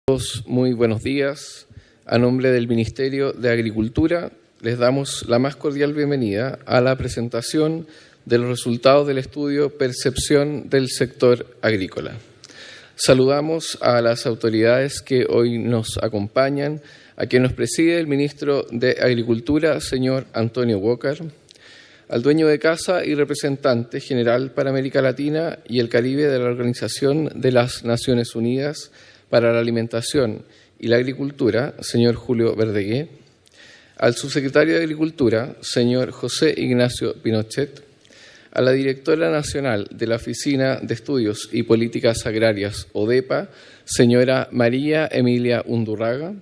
Todos muy buenos días. A nombre del Ministerio de Agricultura, les damos la más cordial bienvenida a la presentación de los resultados del estudio Percepción del Sector Agrícola. Saludamos a las autoridades que hoy nos acompañan, a quien nos preside el Ministro de Agricultura, señor Antonio Walker, al dueño de casa y representante general para América Latina y el Caribe de la Organización de las Naciones Unidas para la Alimentación y la Agricultura, señor Julio Verdeguer, al subsecretario de Agricultura, señor José Ignacio Pinochet, a la directora nacional de la Oficina de Estudios y Políticas Agrarias, ODEPA, señora María Emilia Undurraga,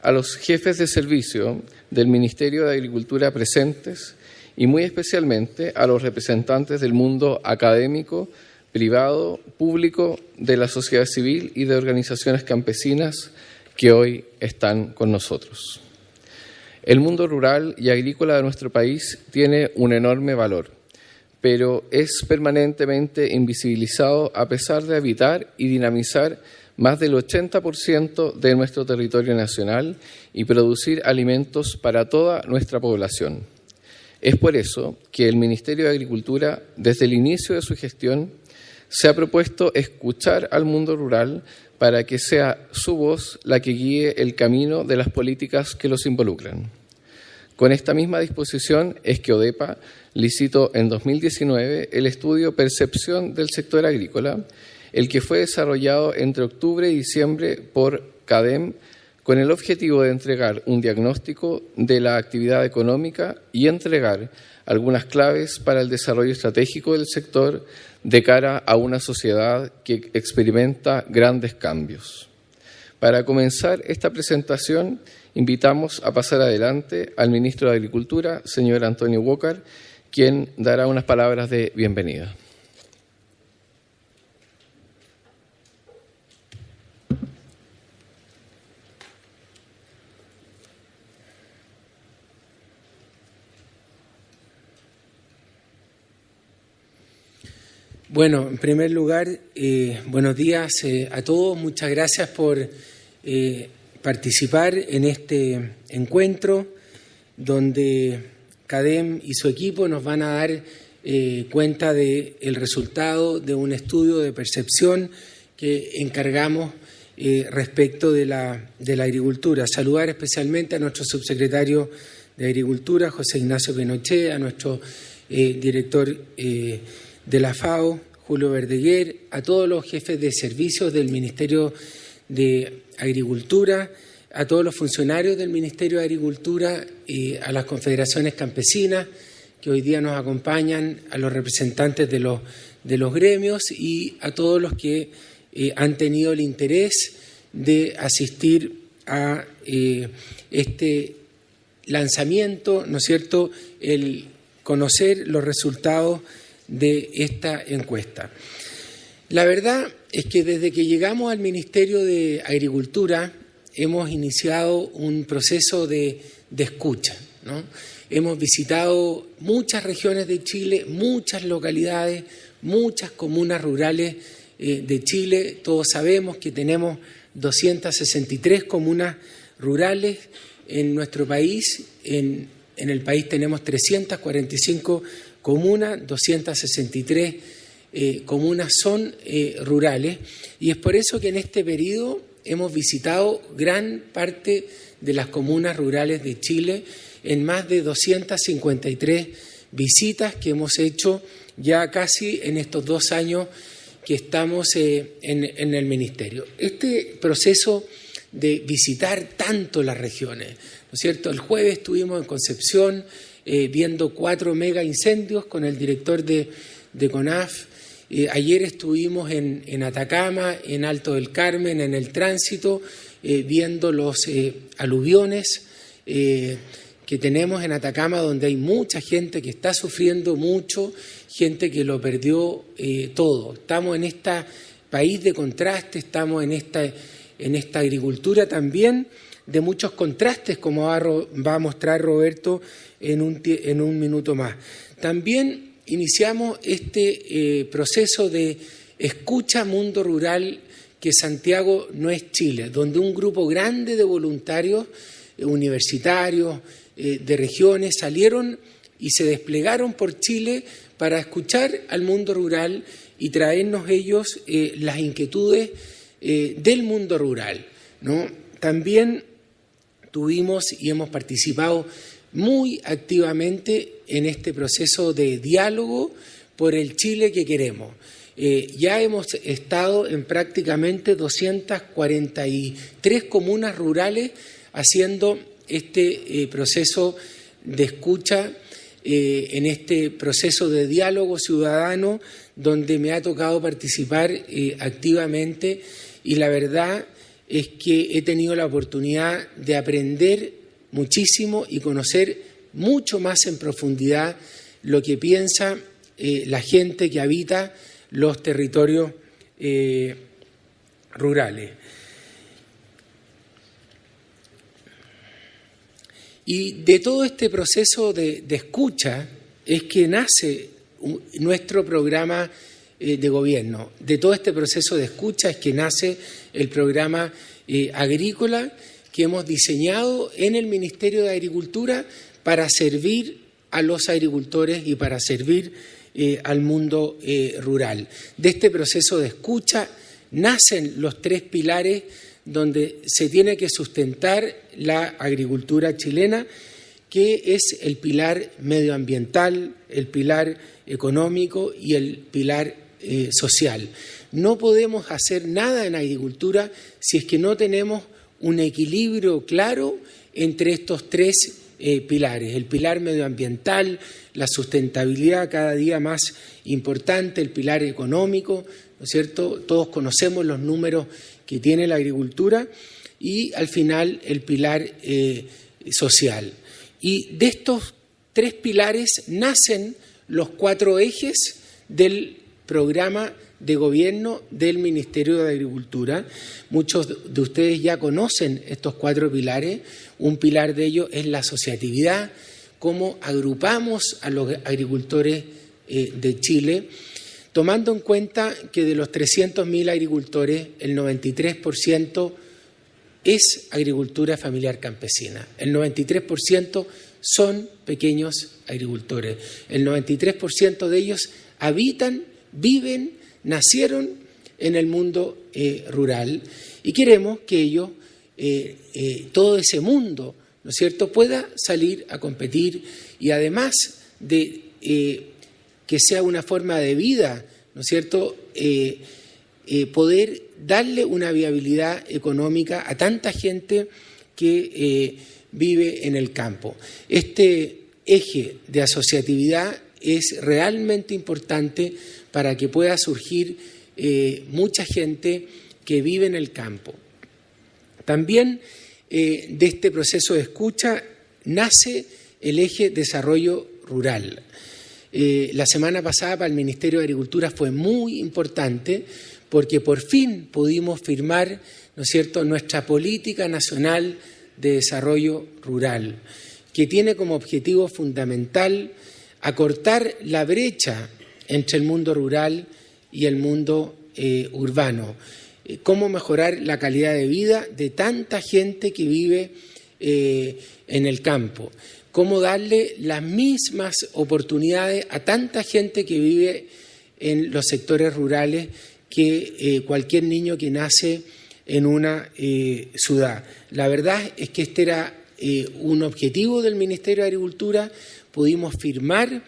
a los jefes de servicio del Ministerio de Agricultura presentes y muy especialmente a los representantes del mundo académico, privado, público, de la sociedad civil y de organizaciones campesinas que hoy están con nosotros. El mundo rural y agrícola de nuestro país tiene un enorme valor, pero es permanentemente invisibilizado a pesar de habitar y dinamizar más del 80% de nuestro territorio nacional y producir alimentos para toda nuestra población. Es por eso que el Ministerio de Agricultura, desde el inicio de su gestión, se ha propuesto escuchar al mundo rural para que sea su voz la que guíe el camino de las políticas que los involucran. Con esta misma disposición es que ODEPA licitó en 2019 el estudio Percepción del Sector Agrícola, el que fue desarrollado entre octubre y diciembre por CADEM, con el objetivo de entregar un diagnóstico de la actividad económica y entregar algunas claves para el desarrollo estratégico del sector de cara a una sociedad que experimenta grandes cambios. Para comenzar esta presentación, invitamos a pasar adelante al ministro de Agricultura, señor Antonio Walker, quien dará unas palabras de bienvenida. Bueno, en primer lugar, buenos días a todos. Muchas gracias por participar en este encuentro donde CADEM y su equipo nos van a dar cuenta del resultado de un estudio de percepción que encargamos respecto de la agricultura. Saludar especialmente a nuestro subsecretario de Agricultura, José Ignacio Pinochet, a nuestro director de la FAO, Julio Verdeguer, a todos los jefes de servicios del Ministerio de Agricultura, a todos los funcionarios del Ministerio de Agricultura, a las confederaciones campesinas que hoy día nos acompañan, a los representantes de los gremios y a todos los que han tenido el interés de asistir a este lanzamiento, ¿no es cierto?, el conocer los resultados de esta encuesta. La verdad es que desde que llegamos al Ministerio de Agricultura hemos iniciado un proceso de escucha, ¿no? Hemos visitado muchas regiones de Chile, muchas localidades, muchas comunas rurales de Chile. Todos sabemos que tenemos 263 comunas rurales en nuestro país. En el país tenemos 345 comunas, 263 comunas son rurales, y es por eso que en este periodo hemos visitado gran parte de las comunas rurales de Chile en más de 253 visitas que hemos hecho ya casi en estos 2 años que estamos en el Ministerio. Este proceso de visitar tanto las regiones, ¿no es cierto? El jueves estuvimos en Concepción, viendo 4 mega incendios con el director de CONAF. Ayer estuvimos en Atacama, en Alto del Carmen, en el tránsito, viendo los aluviones que tenemos en Atacama, donde hay mucha gente que está sufriendo mucho, gente que lo perdió todo. Estamos en este país de contraste, estamos en esta agricultura también de muchos contrastes, como va a mostrar Roberto en un minuto más. También iniciamos este proceso de escucha mundo rural que Santiago no es Chile, donde un grupo grande de voluntarios universitarios de regiones salieron y se desplegaron por Chile para escuchar al mundo rural y traernos ellos las inquietudes del mundo rural, ¿no? También tuvimos y hemos participado muy activamente en este proceso de diálogo por el Chile que queremos. Ya hemos estado en prácticamente 243 comunas rurales haciendo este proceso de escucha, en este proceso de diálogo ciudadano donde me ha tocado participar activamente, y la verdad es que he tenido la oportunidad de aprender muchísimo y conocer mucho más en profundidad lo que piensa la gente que habita los territorios rurales. Y de todo este proceso de escucha es que nace nuestro programa de gobierno. De todo este proceso de escucha es que nace el programa agrícola que hemos diseñado en el Ministerio de Agricultura para servir a los agricultores y para servir al mundo rural. De este proceso de escucha nacen los 3 pilares donde se tiene que sustentar la agricultura chilena, que es el pilar medioambiental, el pilar económico y el pilar social. No podemos hacer nada en agricultura si es que no tenemos un equilibrio claro entre estos 3 pilares: el pilar medioambiental, la sustentabilidad cada día más importante, el pilar económico, ¿no es cierto? Todos conocemos los números que tiene la agricultura, y al final el pilar social. Y de estos 3 pilares nacen los 4 ejes del programa de gobierno del Ministerio de Agricultura. Muchos de ustedes ya conocen estos 4 pilares. Un pilar de ellos es la asociatividad, cómo agrupamos a los agricultores de Chile, tomando en cuenta que de los 300.000 agricultores, el 93% es agricultura familiar campesina. El 93% son pequeños agricultores. El 93% de ellos habitan, viven, nacieron en el mundo rural, y queremos que ellos, todo ese mundo, ¿no es cierto?, pueda salir a competir, y además de que sea una forma de vida, ¿no es cierto?, poder darle una viabilidad económica a tanta gente que vive en el campo. Este eje de asociatividad es realmente importante para que pueda surgir mucha gente que vive en el campo. También de este proceso de escucha nace el eje desarrollo rural. La semana pasada para el Ministerio de Agricultura fue muy importante porque por fin pudimos firmar, ¿no es cierto?, nuestra política nacional de desarrollo rural, que tiene como objetivo fundamental acortar la brecha entre el mundo rural y el mundo urbano. Cómo mejorar la calidad de vida de tanta gente que vive en el campo. Cómo darle las mismas oportunidades a tanta gente que vive en los sectores rurales que cualquier niño que nace en una ciudad. La verdad es que este era un objetivo del Ministerio de Agricultura. Pudimos firmar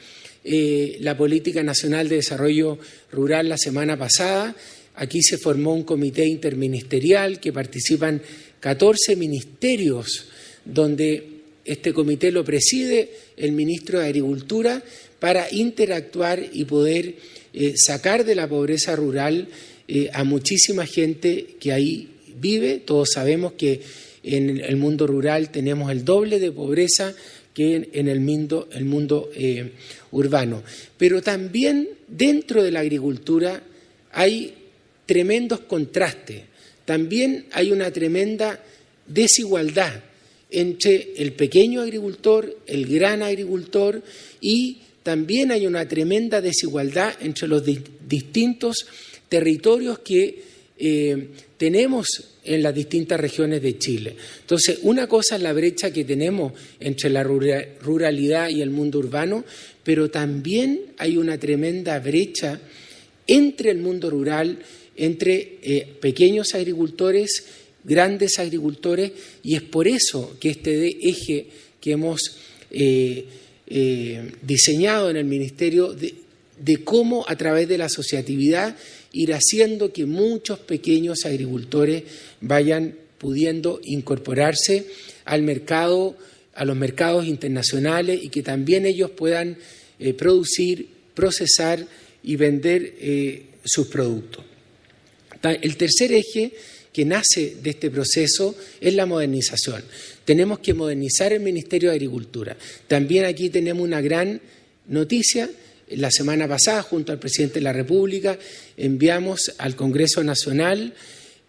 la Política Nacional de Desarrollo Rural la semana pasada. Aquí se formó un comité interministerial que participan 14 ministerios, donde este comité lo preside el ministro de Agricultura para interactuar y poder sacar de la pobreza rural a muchísima gente que ahí vive. Todos sabemos que en el mundo rural tenemos el doble de pobreza que en el mundo urbano. Pero también dentro de la agricultura hay tremendos contrastes. También hay una tremenda desigualdad entre el pequeño agricultor, el gran agricultor, y también hay una tremenda desigualdad entre los distintos territorios que tenemos en las distintas regiones de Chile. Entonces, una cosa es la brecha que tenemos entre la ruralidad y el mundo urbano, pero también hay una tremenda brecha entre el mundo rural, entre pequeños agricultores, grandes agricultores, y es por eso que este eje que hemos diseñado en el Ministerio de cómo a través de la asociatividad ir haciendo que muchos pequeños agricultores vayan pudiendo incorporarse al mercado, a los mercados internacionales, y que también ellos puedan producir, procesar y vender sus productos. El tercer eje que nace de este proceso es la modernización. Tenemos que modernizar el Ministerio de Agricultura. También aquí tenemos una gran noticia. La semana pasada, junto al presidente de la República, enviamos al Congreso Nacional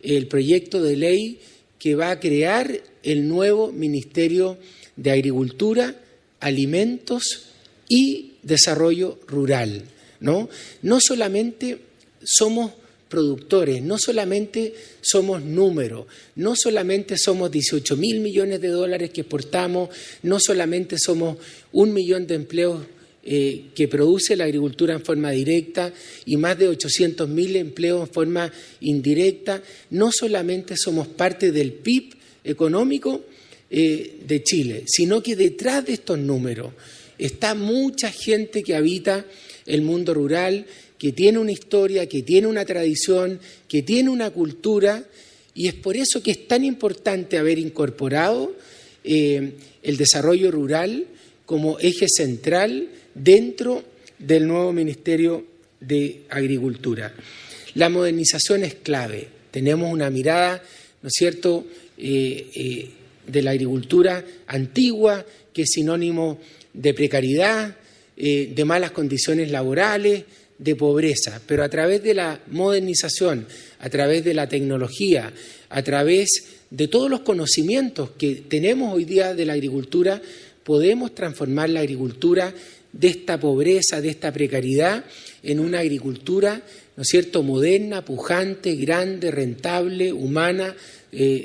el proyecto de ley que va a crear el nuevo Ministerio de Agricultura, Alimentos y Desarrollo Rural, ¿no? No solamente somos productores, no solamente somos números, no solamente somos 18.000 millones de dólares que exportamos, no solamente somos 1 millón de empleos que produce la agricultura en forma directa y más de 800.000 empleos en forma indirecta, no solamente somos parte del PIB económico de Chile, sino que detrás de estos números está mucha gente que habita el mundo rural, que tiene una historia, que tiene una tradición, que tiene una cultura, y es por eso que es tan importante haber incorporado el desarrollo rural como eje central dentro del nuevo Ministerio de Agricultura. La modernización es clave. Tenemos una mirada, ¿no es cierto?, de la agricultura antigua, que es sinónimo de precariedad, de malas condiciones laborales, de pobreza, pero a través de la modernización, a través de la tecnología, a través de todos los conocimientos que tenemos hoy día de la agricultura, podemos transformar la agricultura de esta pobreza, de esta precariedad, en una agricultura, ¿no es cierto?, moderna, pujante, grande, rentable, humana,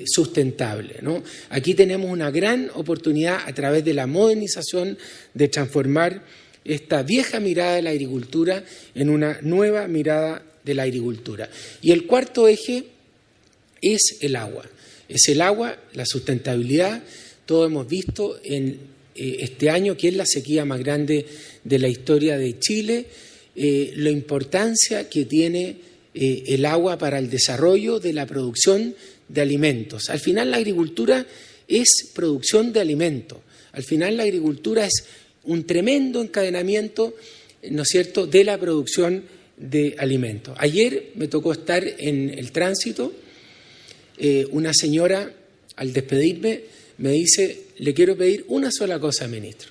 sustentable, ¿no? Aquí tenemos una gran oportunidad a través de la modernización de transformar esta vieja mirada de la agricultura en una nueva mirada de la agricultura. Y el cuarto eje es el agua. Es el agua, la sustentabilidad. Todos hemos visto en este año, que es la sequía más grande de la historia de Chile, la importancia que tiene el agua para el desarrollo de la producción de alimentos. Al final la agricultura es producción de alimentos. Al final la agricultura es un tremendo encadenamiento, ¿no es cierto?, de la producción de alimentos. Ayer me tocó estar en el tránsito. Una señora, al despedirme, me dice: le quiero pedir una sola cosa, ministro,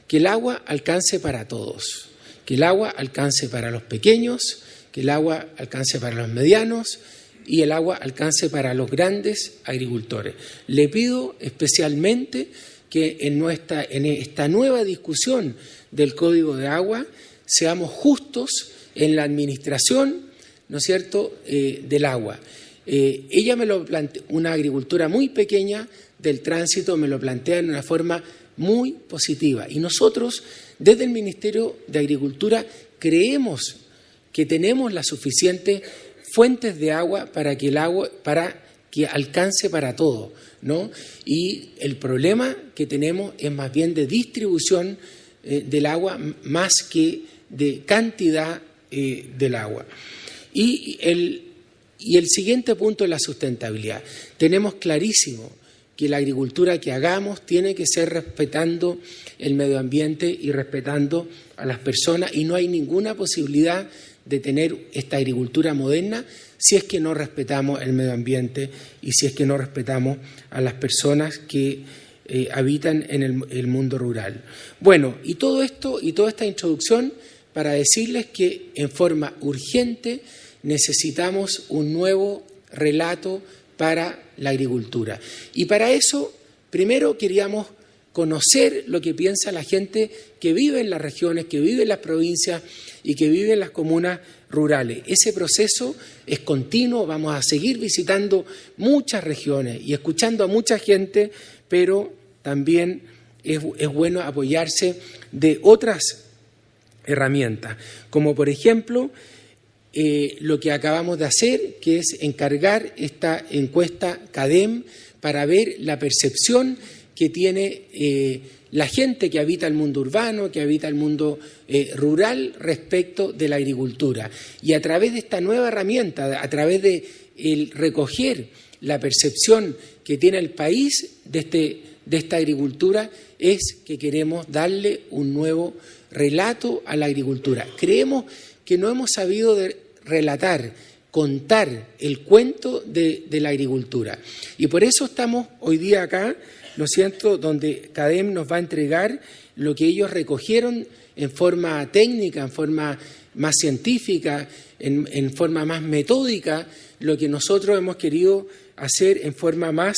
que el agua alcance para todos, que el agua alcance para los pequeños, que el agua alcance para los medianos y el agua alcance para los grandes agricultores. Le pido especialmente que en esta nueva discusión del Código de Agua seamos justos en la administración, ¿no es cierto?, del agua. Ella me lo plantea, una agricultura muy pequeña del tránsito, me lo plantea en una forma muy positiva. Y nosotros, desde el Ministerio de Agricultura, creemos que tenemos las suficientes fuentes de agua para que alcance para todo, ¿no? Y el problema que tenemos es más bien de distribución del agua más que de cantidad del agua. Y el siguiente punto es la sustentabilidad. Tenemos clarísimo que la agricultura que hagamos tiene que ser respetando el medio ambiente y respetando a las personas, y no hay ninguna posibilidad de tener esta agricultura moderna si es que no respetamos el medio ambiente y si es que no respetamos a las personas que habitan en el mundo rural. Bueno, y todo esto y toda esta introducción para decirles que en forma urgente necesitamos un nuevo relato para la agricultura. Y para eso, primero queríamos conocer lo que piensa la gente que vive en las regiones, que vive en las provincias y que vive en las comunas rurales. Ese proceso es continuo, vamos a seguir visitando muchas regiones y escuchando a mucha gente, pero también es bueno apoyarse de otras herramientas, como por ejemplo lo que acabamos de hacer, que es encargar esta encuesta CADEM para ver la percepción que tiene la gente que habita el mundo urbano, que habita el mundo rural respecto de la agricultura. Y a través de esta nueva herramienta, a través de el recoger la percepción que tiene el país de esta agricultura, es que queremos darle un nuevo relato a la agricultura. Creemos que no hemos sabido relatar, contar el cuento de la agricultura. Y por eso estamos hoy día acá, ¿no es cierto?, donde CADEM nos va a entregar lo que ellos recogieron en forma técnica, en forma más científica, en forma más metódica, lo que nosotros hemos querido hacer en forma más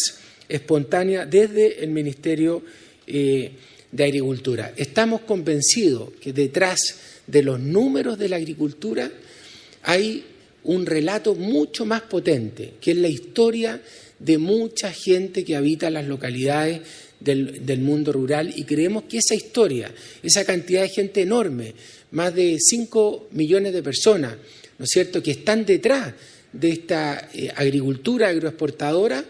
espontánea desde el Ministerio de Agricultura. Estamos convencidos que detrás de los números de la agricultura hay un relato mucho más potente, que es la historia de mucha gente que habita las localidades del mundo rural, y creemos que esa historia, esa cantidad de gente enorme, más de 5 millones de personas, ¿no es cierto?, que están detrás de esta agricultura agroexportadora,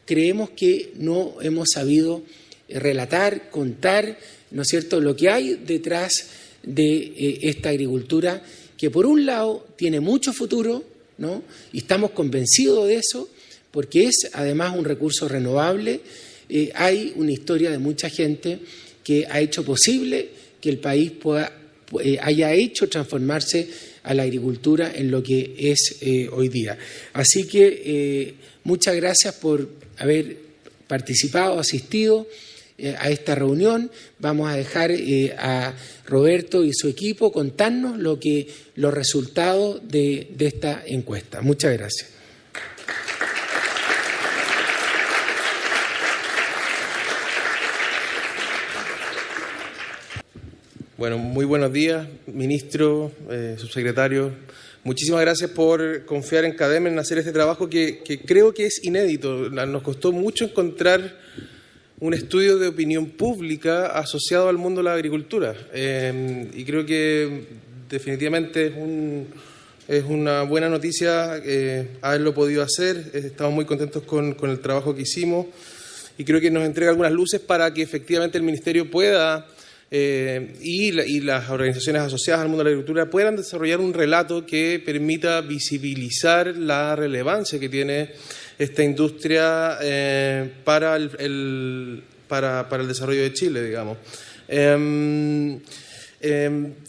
creemos que no hemos sabido relatar, contar, ¿no es cierto?, lo que hay detrás de esta agricultura, que por un lado tiene mucho futuro, ¿no?, y estamos convencidos de eso, porque es además un recurso renovable. Hay una historia de mucha gente que ha hecho posible que el país haya hecho transformarse a la agricultura en lo que es hoy día. Así que muchas gracias por haber participado, asistido a esta reunión. Vamos a dejar a Roberto y su equipo contarnos los resultados de esta encuesta. Muchas gracias. Bueno, muy buenos días, ministro, subsecretario. Muchísimas gracias por confiar en CADEM en hacer este trabajo que creo que es inédito. Nos costó mucho encontrar un estudio de opinión pública asociado al mundo de la agricultura. Y creo que definitivamente es una buena noticia haberlo podido hacer. Estamos muy contentos con el trabajo que hicimos y creo que nos entrega algunas luces para que efectivamente el Ministerio pueda y las organizaciones asociadas al mundo de la agricultura puedan desarrollar un relato que permita visibilizar la relevancia que tiene esta industria para el desarrollo de Chile, digamos.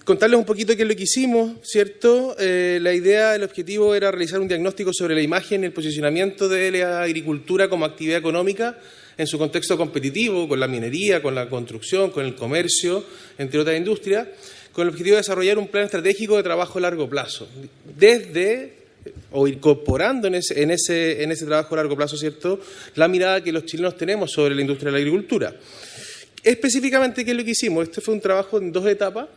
Contarles un poquito qué es lo que hicimos, ¿cierto? La idea, el objetivo era realizar un diagnóstico sobre la imagen y el posicionamiento de la agricultura como actividad económica en su contexto competitivo, con la minería, con la construcción, con el comercio, entre otras industrias, con el objetivo de desarrollar un plan estratégico de trabajo a largo plazo, o incorporando en ese trabajo a largo plazo, ¿cierto?, la mirada que los chilenos tenemos sobre la industria de la agricultura. Específicamente, ¿qué es lo que hicimos? Este fue un trabajo en 2 etapas.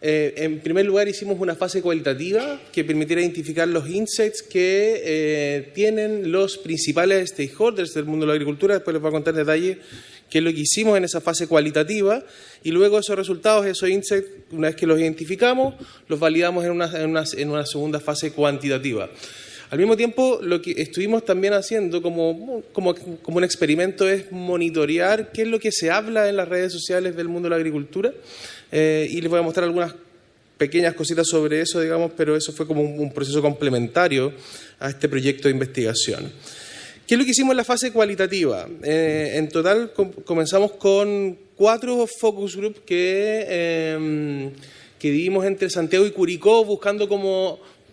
En primer lugar, hicimos una fase cualitativa que permitiera identificar los insights que tienen los principales stakeholders del mundo de la agricultura. Después les voy a contar en detalle qué es lo que hicimos en esa fase cualitativa. Y luego esos resultados, esos insights, una vez que los identificamos, los validamos en una segunda fase cuantitativa. Al mismo tiempo, lo que estuvimos también haciendo como un experimento es monitorear qué es lo que se habla en las redes sociales del mundo de la agricultura. Y les voy a mostrar algunas pequeñas cositas sobre eso, digamos, pero eso fue como un proceso complementario a este proyecto de investigación. ¿Qué es lo que hicimos en la fase cualitativa? En total comenzamos con 4 focus groups que dividimos entre Santiago y Curicó,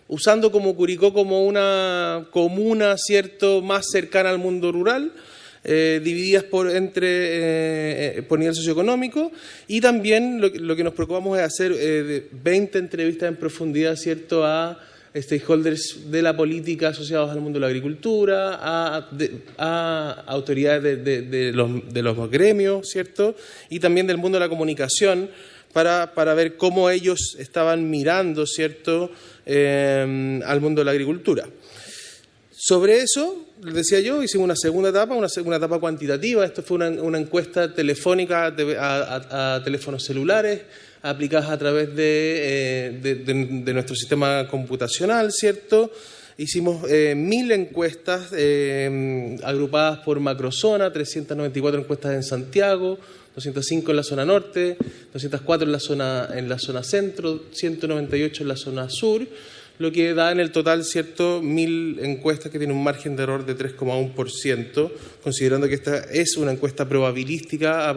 usando como Curicó como una comuna, ¿cierto?, más cercana al mundo rural, divididas por nivel socioeconómico, y también lo que nos preocupamos es hacer 20 entrevistas en profundidad, ¿cierto?, a stakeholders de la política asociados al mundo de la agricultura, a autoridades de los gremios, ¿cierto? Y también del mundo de la comunicación, para ver cómo ellos estaban mirando, ¿cierto?, al mundo de la agricultura. Sobre eso, les decía yo, hicimos una segunda etapa cuantitativa. Esto fue una encuesta telefónica a teléfonos celulares, aplicadas a través de nuestro sistema computacional, ¿cierto? Hicimos 1.000 encuestas agrupadas por macrozona, 394 encuestas en Santiago, 205 en la zona norte, 204 en la zona centro, 198 en la zona sur, lo que da en el total, ¿cierto?, 1.000 encuestas que tienen un margen de error de 3,1%, considerando que esta es una encuesta probabilística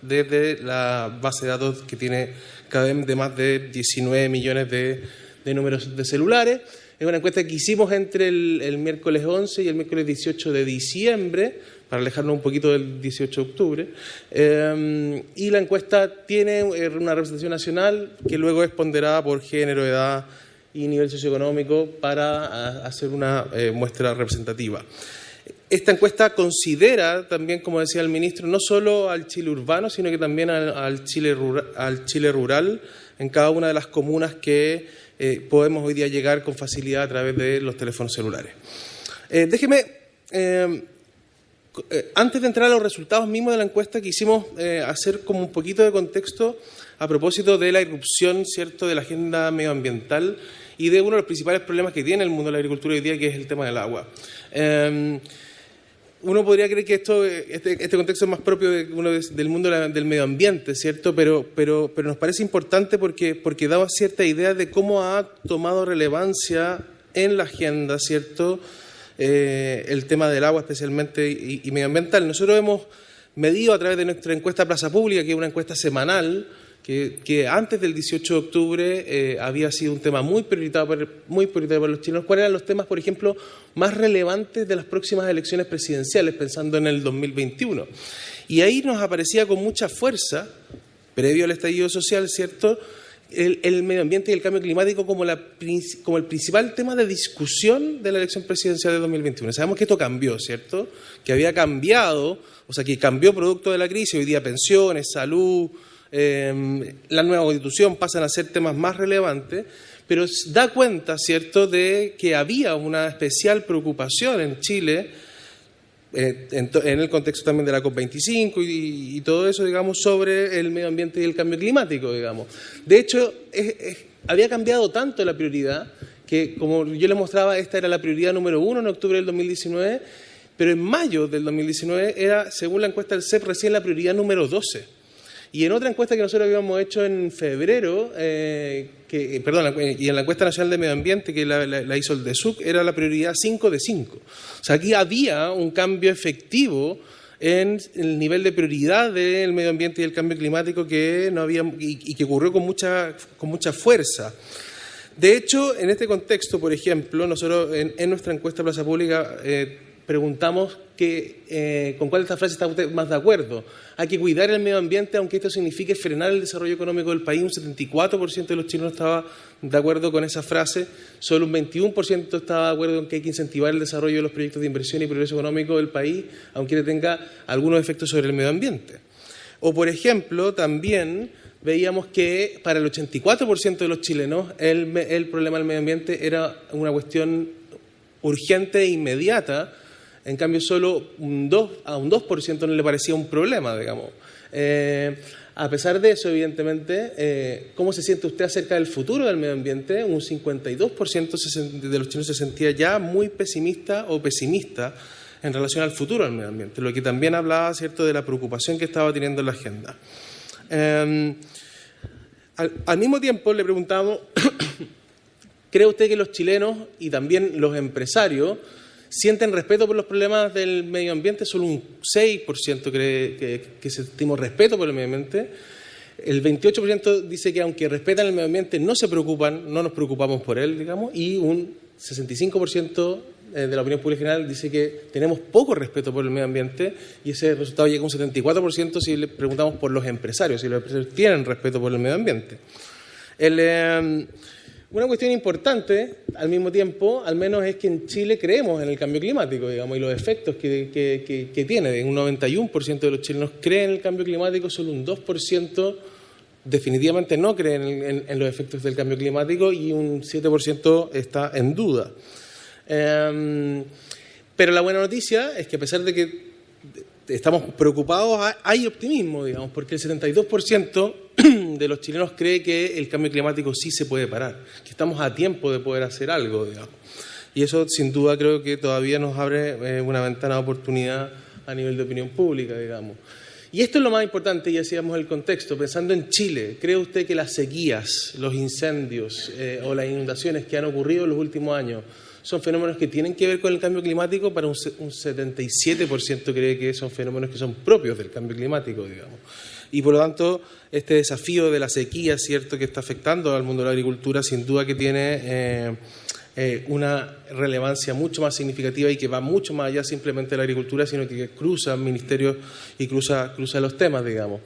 desde la base de datos que tiene CADEM de más de 19 millones de números de celulares. Es una encuesta que hicimos entre el miércoles 11 y el miércoles 18 de diciembre, para alejarnos un poquito del 18 de octubre, y la encuesta tiene una representación nacional que luego es ponderada por género, edad y nivel socioeconómico para hacer una muestra representativa. Esta encuesta considera también, como decía el ministro, no solo al Chile urbano, sino que también al Chile rural en cada una de las comunas que podemos hoy día llegar con facilidad a través de los teléfonos celulares. Déjeme, antes de entrar a los resultados mismos de la encuesta, quisimos hacer como un poquito de contexto a propósito de la irrupción, ¿cierto?, de la agenda medioambiental y de uno de los principales problemas que tiene el mundo de la agricultura hoy día, que es el tema del agua. Uno podría creer que este contexto es más propio del mundo del medio ambiente, ¿cierto? Pero nos parece importante porque da cierta idea de cómo ha tomado relevancia en la agenda, ¿cierto?, el tema del agua especialmente y medioambiental. Nosotros hemos medido a través de nuestra encuesta Plaza Pública, que es una encuesta semanal, que antes del 18 de octubre había sido un tema muy prioritario para los chilenos. ¿Cuáles eran los temas, por ejemplo, más relevantes de las próximas elecciones presidenciales, pensando en el 2021? Y ahí nos aparecía con mucha fuerza, previo al estallido social, ¿cierto?, el medio ambiente y el cambio climático como el principal tema de discusión de la elección presidencial de 2021. Sabemos que esto cambió, ¿cierto?, que había cambiado, o sea, que cambió producto de la crisis. Hoy día pensiones, salud, la nueva constitución pasan a ser temas más relevantes, pero da cuenta, ¿cierto?, de que había una especial preocupación en Chile, en el contexto también de la COP25 y todo eso, digamos, sobre el medio ambiente y el cambio climático, digamos. De hecho, había cambiado tanto la prioridad que, como yo les mostraba, esta era la prioridad número 1 en octubre del 2019, pero en mayo del 2019 era, según la encuesta del CEP, recién la prioridad número 12. Y en otra encuesta que nosotros habíamos hecho en febrero, y en la encuesta nacional de medio ambiente que la hizo el DESUC, era la prioridad 5 de 5. O sea, aquí había un cambio efectivo en el nivel de prioridad del medio ambiente y el cambio climático que no había y que ocurrió con mucha fuerza. De hecho, en este contexto, por ejemplo, nosotros en nuestra encuesta Plaza Pública preguntamos con cuál de estas frases está usted más de acuerdo. Hay que cuidar el medio ambiente, aunque esto signifique frenar el desarrollo económico del país. Un 74% de los chilenos estaba de acuerdo con esa frase. Solo un 21% estaba de acuerdo en que hay que incentivar el desarrollo de los proyectos de inversión y progreso económico del país, aunque tenga algunos efectos sobre el medio ambiente. O, por ejemplo, también veíamos que para el 84% de los chilenos el problema del medio ambiente era una cuestión urgente e inmediata. En cambio, solo a un 2% no le parecía un problema, digamos. A pesar de eso, evidentemente, ¿cómo se siente usted acerca del futuro del medio ambiente? Un 52% de los chilenos se sentía ya muy pesimista o pesimista en relación al futuro del medio ambiente, lo que también hablaba, ¿cierto?, de la preocupación que estaba teniendo en la agenda. Al mismo tiempo, le preguntábamos, ¿cree usted que los chilenos y también los empresarios sienten respeto por los problemas del medio ambiente? Solo un 6% cree que sentimos respeto por el medio ambiente. El 28% dice que aunque respetan el medio ambiente no se preocupan, no nos preocupamos por él, digamos, y un 65% de la opinión pública general dice que tenemos poco respeto por el medio ambiente, y ese resultado llega a un 74% si le preguntamos por los empresarios, si los empresarios tienen respeto por el medio ambiente. Una cuestión importante, al mismo tiempo, al menos es que en Chile creemos en el cambio climático, digamos, y los efectos que tiene. Un 91% de los chilenos creen en el cambio climático, solo un 2% definitivamente no creen en los efectos del cambio climático y un 7% está en duda. Pero la buena noticia es que a pesar de que estamos preocupados, hay optimismo, digamos, porque el 72% de los chilenos cree que el cambio climático sí se puede parar, que estamos a tiempo de poder hacer algo, digamos. Y eso, sin duda, creo que todavía nos abre una ventana de oportunidad a nivel de opinión pública, digamos. Y esto es lo más importante, y hacíamos el contexto. Pensando en Chile, ¿cree usted que las sequías, los incendios o las inundaciones que han ocurrido en los últimos años son fenómenos que tienen que ver con el cambio climático? Para un 77% cree que son fenómenos que son propios del cambio climático, digamos. Y por lo tanto, este desafío de la sequía, ¿cierto?, que está afectando al mundo de la agricultura, sin duda que tiene una relevancia mucho más significativa y que va mucho más allá simplemente de la agricultura, sino que cruza ministerios y cruza los temas, digamos.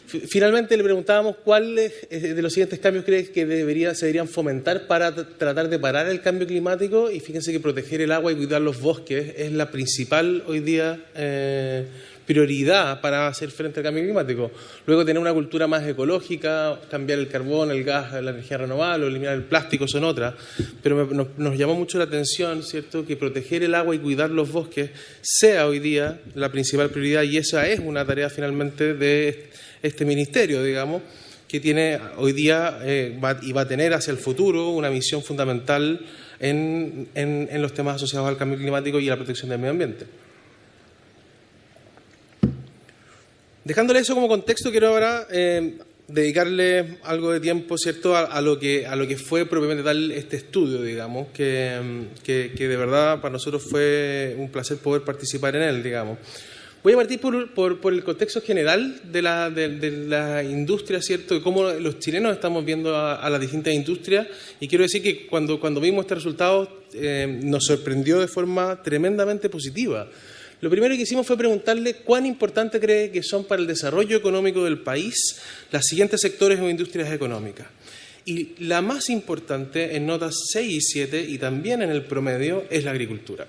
Finalmente le preguntábamos cuáles de los siguientes cambios cree que se deberían fomentar para tratar de parar el cambio climático, y fíjense que proteger el agua y cuidar los bosques es la principal hoy día prioridad para hacer frente al cambio climático. Luego, tener una cultura más ecológica, cambiar el carbón, el gas, la energía renovable, eliminar el plástico son otras, pero nos llamó mucho la atención, ¿cierto?, que proteger el agua y cuidar los bosques sea hoy día la principal prioridad, y esa es una tarea finalmente de este ministerio, digamos, que tiene hoy día y va a tener hacia el futuro una misión fundamental en los temas asociados al cambio climático y a la protección del medio ambiente. Dejándole eso como contexto, quiero ahora dedicarle algo de tiempo, ¿cierto?, a lo que fue propiamente tal este estudio, digamos, que de verdad para nosotros fue un placer poder participar en él, digamos. Voy a partir por el contexto general de la industria, ¿cierto?, de cómo los chilenos estamos viendo a las distintas industrias, y quiero decir que cuando vimos este resultado nos sorprendió de forma tremendamente positiva. Lo primero que hicimos fue preguntarle cuán importante cree que son para el desarrollo económico del país los siguientes sectores o industrias económicas. Y la más importante en notas 6 y 7 y también en el promedio es la agricultura.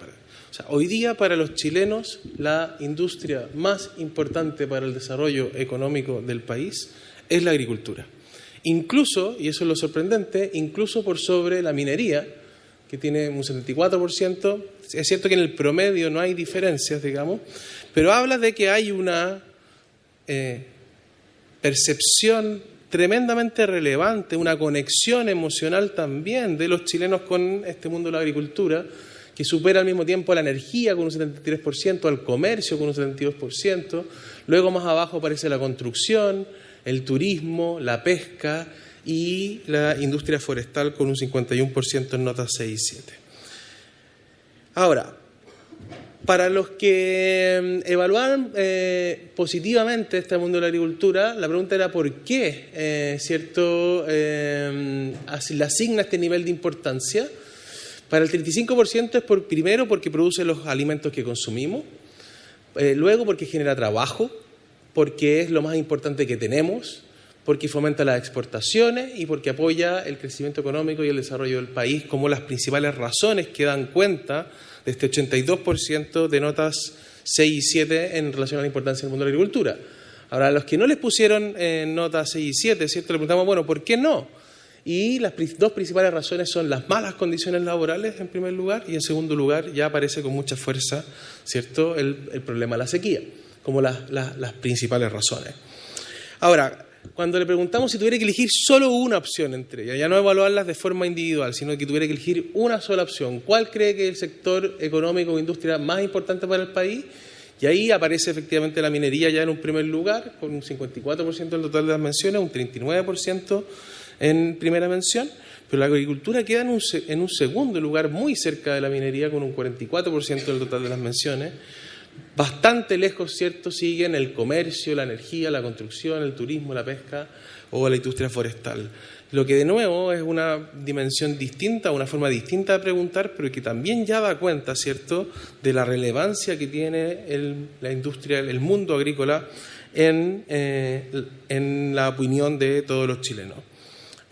O sea, hoy día para los chilenos la industria más importante para el desarrollo económico del país es la agricultura. Incluso, y eso es lo sorprendente, incluso por sobre la minería, que tiene un 74%. Es cierto que en el promedio no hay diferencias, digamos, pero habla de que hay una percepción tremendamente relevante, una conexión emocional también de los chilenos con este mundo de la agricultura, que supera al mismo tiempo a la energía con un 73%, al comercio con un 72%, luego más abajo aparece la construcción, el turismo, la pesca y la industria forestal con un 51% en notas 6 y 7. Ahora, para los que evaluaron positivamente este mundo de la agricultura, la pregunta era por qué, ¿cierto?, le asigna este nivel de importancia. Para el 35% es primero porque produce los alimentos que consumimos, luego porque genera trabajo, porque es lo más importante que tenemos, porque fomenta las exportaciones y porque apoya el crecimiento económico y el desarrollo del país como las principales razones que dan cuenta de este 82% de notas 6 y 7 en relación a la importancia del mundo de la agricultura. Ahora, a los que no les pusieron notas 6 y 7, ¿cierto?, le preguntamos, bueno, ¿por qué no? Y las dos principales razones son las malas condiciones laborales, en primer lugar, y en segundo lugar ya aparece con mucha fuerza, ¿cierto?, el problema de la sequía, como las principales razones. Ahora, cuando le preguntamos si tuviera que elegir solo una opción entre ellas, ya no evaluarlas de forma individual, sino que tuviera que elegir una sola opción, ¿cuál cree que es el sector económico o industria más importante para el país? Y ahí aparece efectivamente la minería ya en un primer lugar, con un 54% del total de las menciones, un 39% en primera mención, pero la agricultura queda en un segundo lugar, muy cerca de la minería, con un 44% del total de las menciones. Bastante lejos, ¿cierto?, siguen el comercio, la energía, la construcción, el turismo, la pesca o la industria forestal. Lo que de nuevo es una dimensión distinta, una forma distinta de preguntar, pero que también ya da cuenta, ¿cierto?, de la relevancia que tiene la industria, el mundo agrícola en la opinión de todos los chilenos.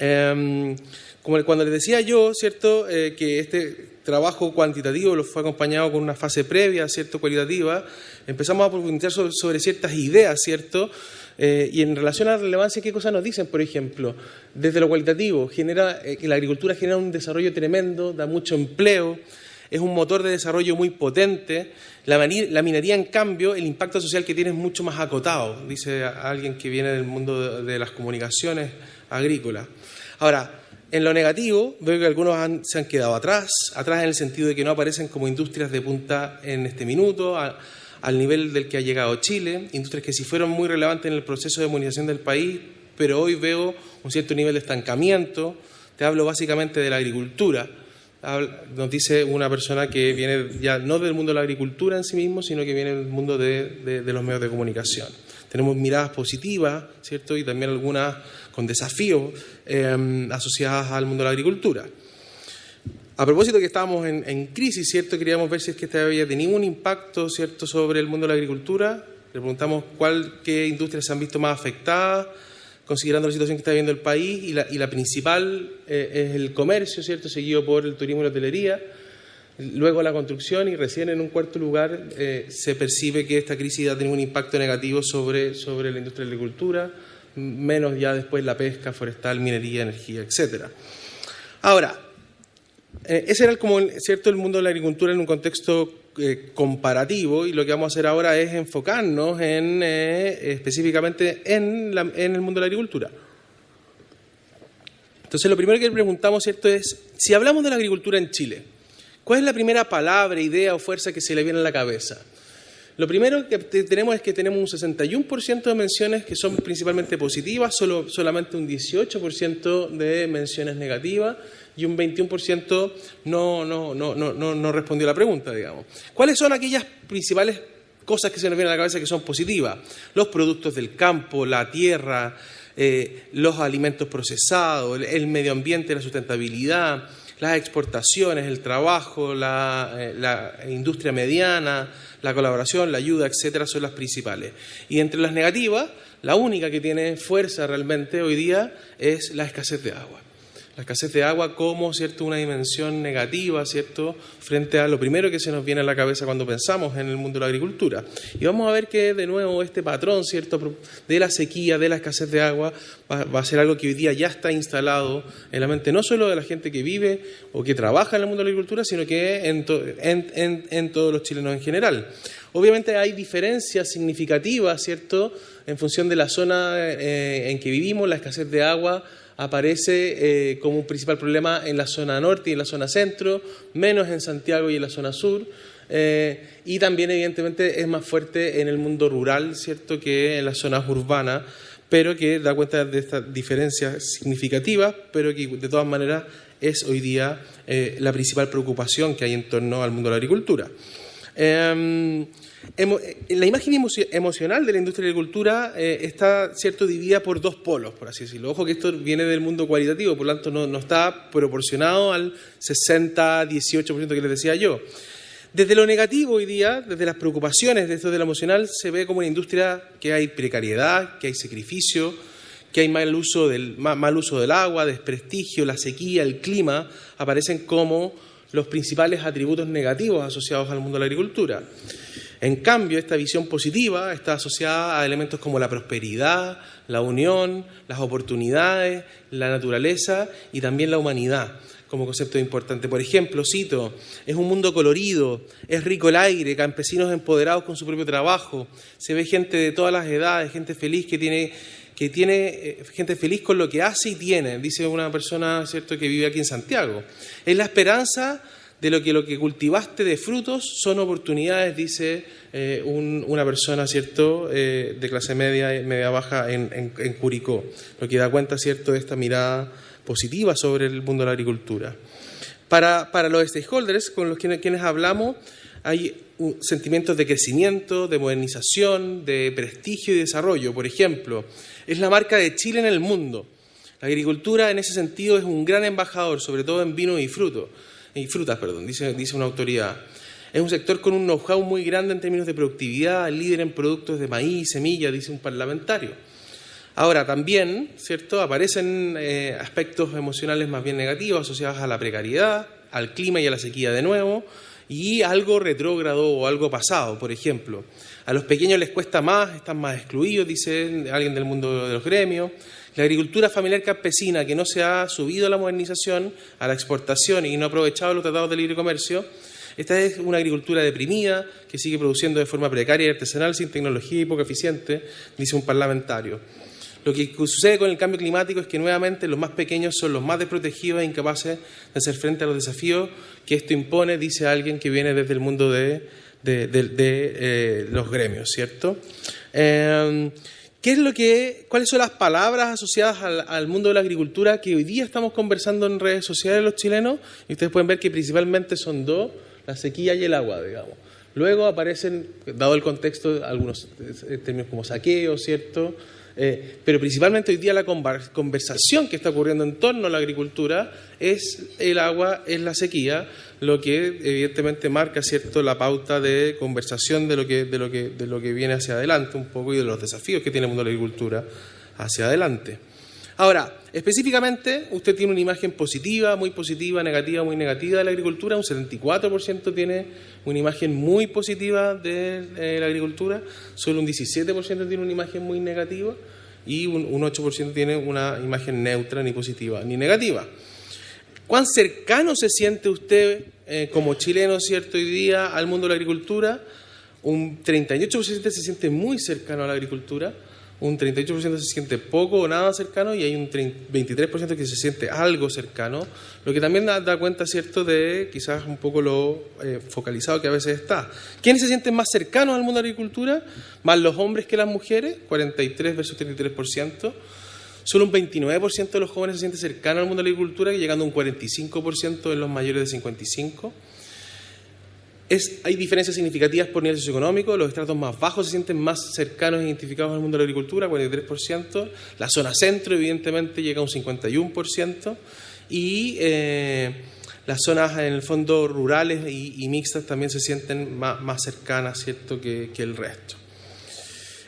Como cuando les decía yo, ¿cierto?, que este trabajo cuantitativo lo fue acompañado con una fase previa, ¿cierto?, cualitativa, empezamos a profundizar sobre ciertas ideas, ¿cierto?, y en relación a la relevancia, ¿qué cosas nos dicen? Por ejemplo, desde lo cualitativo, que la agricultura genera un desarrollo tremendo, da mucho empleo, es un motor de desarrollo muy potente. La minería, en cambio, el impacto social que tiene es mucho más acotado, dice alguien que viene del mundo de las comunicaciones agrícolas. Ahora, en lo negativo, veo que algunos se han quedado atrás en el sentido de que no aparecen como industrias de punta en este minuto, al nivel del que ha llegado Chile, industrias que sí fueron muy relevantes en el proceso de modernización del país, pero hoy veo un cierto nivel de estancamiento. Te hablo básicamente de la agricultura. Nos dice una persona que viene ya no del mundo de la agricultura en sí mismo, sino que viene del mundo de los medios de comunicación. Tenemos miradas positivas, ¿cierto?, y también algunas con desafíos asociadas al mundo de la agricultura. A propósito de que estábamos en crisis, ¿cierto?, queríamos ver si es que esta había tenido un impacto, ¿cierto?, sobre el mundo de la agricultura. Le preguntamos qué industrias se han visto más afectadas, considerando la situación que está viviendo el país, y la principal es el comercio, ¿cierto?, seguido por el turismo y la hotelería, luego la construcción, y recién en un cuarto lugar se percibe que esta crisis ha tenido un impacto negativo sobre la industria de la agricultura, menos ya después la pesca, forestal, minería, energía, etc. Ahora, ese era ¿cierto?, el mundo de la agricultura en un contexto comparativo, y lo que vamos a hacer ahora es enfocarnos específicamente en el mundo de la agricultura. Entonces, lo primero que le preguntamos, ¿cierto?, es, si hablamos de la agricultura en Chile, ¿cuál es la primera palabra, idea o fuerza que se le viene a la cabeza? Lo primero que tenemos es que tenemos un 61% de menciones que son principalmente positivas, solamente un 18% de menciones negativas, y un 21% no respondió a la pregunta, digamos. ¿Cuáles son aquellas principales cosas que se nos vienen a la cabeza que son positivas? Los productos del campo, la tierra, los alimentos procesados, el medio ambiente, la sustentabilidad, las exportaciones, el trabajo, la industria mediana, la colaboración, la ayuda, etcétera, son las principales. Y entre las negativas, la única que tiene fuerza realmente hoy día es la escasez de agua. La escasez de agua como, ¿cierto?, una dimensión negativa, ¿cierto?, frente a lo primero que se nos viene a la cabeza cuando pensamos en el mundo de la agricultura. Y vamos a ver que, de nuevo, este patrón, ¿cierto?, de la sequía, de la escasez de agua, va a ser algo que hoy día ya está instalado en la mente no solo de la gente que vive o que trabaja en el mundo de la agricultura, sino que en todos los chilenos en general. Obviamente hay diferencias significativas, ¿cierto?, en función de la zona en que vivimos. La escasez de agua aparece como un principal problema en la zona norte y en la zona centro, menos en Santiago y en la zona sur, y también evidentemente es más fuerte en el mundo rural, ¿cierto?, que en las zonas urbanas, pero que da cuenta de estas diferencias significativas, pero que de todas maneras es hoy día la principal preocupación que hay en torno al mundo de la agricultura. La imagen emocional de la industria de la agricultura está, ¿cierto?, dividida por dos polos, por así decirlo. Ojo que esto viene del mundo cualitativo, por lo tanto no está proporcionado al 60-18% que les decía yo. Desde lo negativo hoy día, desde las preocupaciones de esto de lo emocional, se ve como una industria que hay precariedad, que hay sacrificio, que hay mal uso del agua, desprestigio, la sequía, el clima, aparecen como los principales atributos negativos asociados al mundo de la agricultura. En cambio, esta visión positiva está asociada a elementos como la prosperidad, la unión, las oportunidades, la naturaleza y también la humanidad como concepto importante. Por ejemplo, cito, es un mundo colorido, es rico el aire, campesinos empoderados con su propio trabajo, se ve gente de todas las edades, gente feliz que tiene gente feliz con lo que hace y tiene, dice una persona, ¿cierto?, que vive aquí en Santiago. Es la esperanza de lo que cultivaste de frutos son oportunidades, dice una persona, ¿cierto?, de clase media baja en Curicó, lo que da cuenta, ¿cierto?, de esta mirada positiva sobre el mundo de la agricultura. Para los stakeholders con los quienes hablamos, hay sentimientos de crecimiento, de modernización, de prestigio y desarrollo. Por ejemplo, es la marca de Chile en el mundo. La agricultura en ese sentido es un gran embajador, sobre todo en vino y frutas, dice una autoridad. Es un sector con un know-how muy grande en términos de productividad, líder en productos de maíz, semillas, dice un parlamentario. Ahora, también, ¿cierto?, aparecen aspectos emocionales más bien negativos asociados a la precariedad, al clima y a la sequía de nuevo, y algo retrógrado o algo pasado, por ejemplo. A los pequeños les cuesta más, están más excluidos, dice alguien del mundo de los gremios. La agricultura familiar campesina, que no se ha subido a la modernización, a la exportación y no ha aprovechado los tratados de libre comercio, esta es una agricultura deprimida que sigue produciendo de forma precaria y artesanal, sin tecnología y poco eficiente, dice un parlamentario. Lo que sucede con el cambio climático es que nuevamente los más pequeños son los más desprotegidos e incapaces de hacer frente a los desafíos que esto impone, dice alguien que viene desde el mundo de los gremios, ¿cierto? ¿Cuáles son las palabras asociadas al mundo de la agricultura que hoy día estamos conversando en redes sociales los chilenos? Y ustedes pueden ver que principalmente son dos, la sequía y el agua, digamos. Luego aparecen, dado el contexto, algunos términos como saqueo, ¿cierto? Pero principalmente hoy día la conversación que está ocurriendo en torno a la agricultura es el agua, es la sequía, lo que evidentemente marca, ¿cierto?, la pauta de conversación de lo que viene hacia adelante un poco y de los desafíos que tiene el mundo de la agricultura hacia adelante. Ahora, específicamente, usted tiene una imagen positiva, muy negativa, muy negativa de la agricultura. Un 74% tiene una imagen muy positiva de la agricultura, solo un 17% tiene una imagen muy negativa y un 8% tiene una imagen neutra, ni positiva ni negativa. ¿Cuán cercano se siente usted como chileno, cierto, hoy día al mundo de la agricultura? Un 38% se siente muy cercano a la agricultura, un 38% se siente poco o nada cercano y hay un 23% que se siente algo cercano, lo que también da cuenta, ¿cierto?, de quizás un poco lo focalizado que a veces está. ¿Quiénes se sienten más cercanos al mundo de la agricultura? Más los hombres que las mujeres, 43 versus 33%. Solo un 29% de los jóvenes se siente cercano al mundo de la agricultura, llegando a un 45% en los mayores de 55. Hay diferencias significativas por nivel socioeconómico. Los estratos más bajos se sienten más cercanos e identificados al mundo de la agricultura, 43%. La zona centro, evidentemente, llega a un 51%. Y las zonas, en el fondo, rurales y mixtas también se sienten más cercanas, ¿cierto?, que el resto.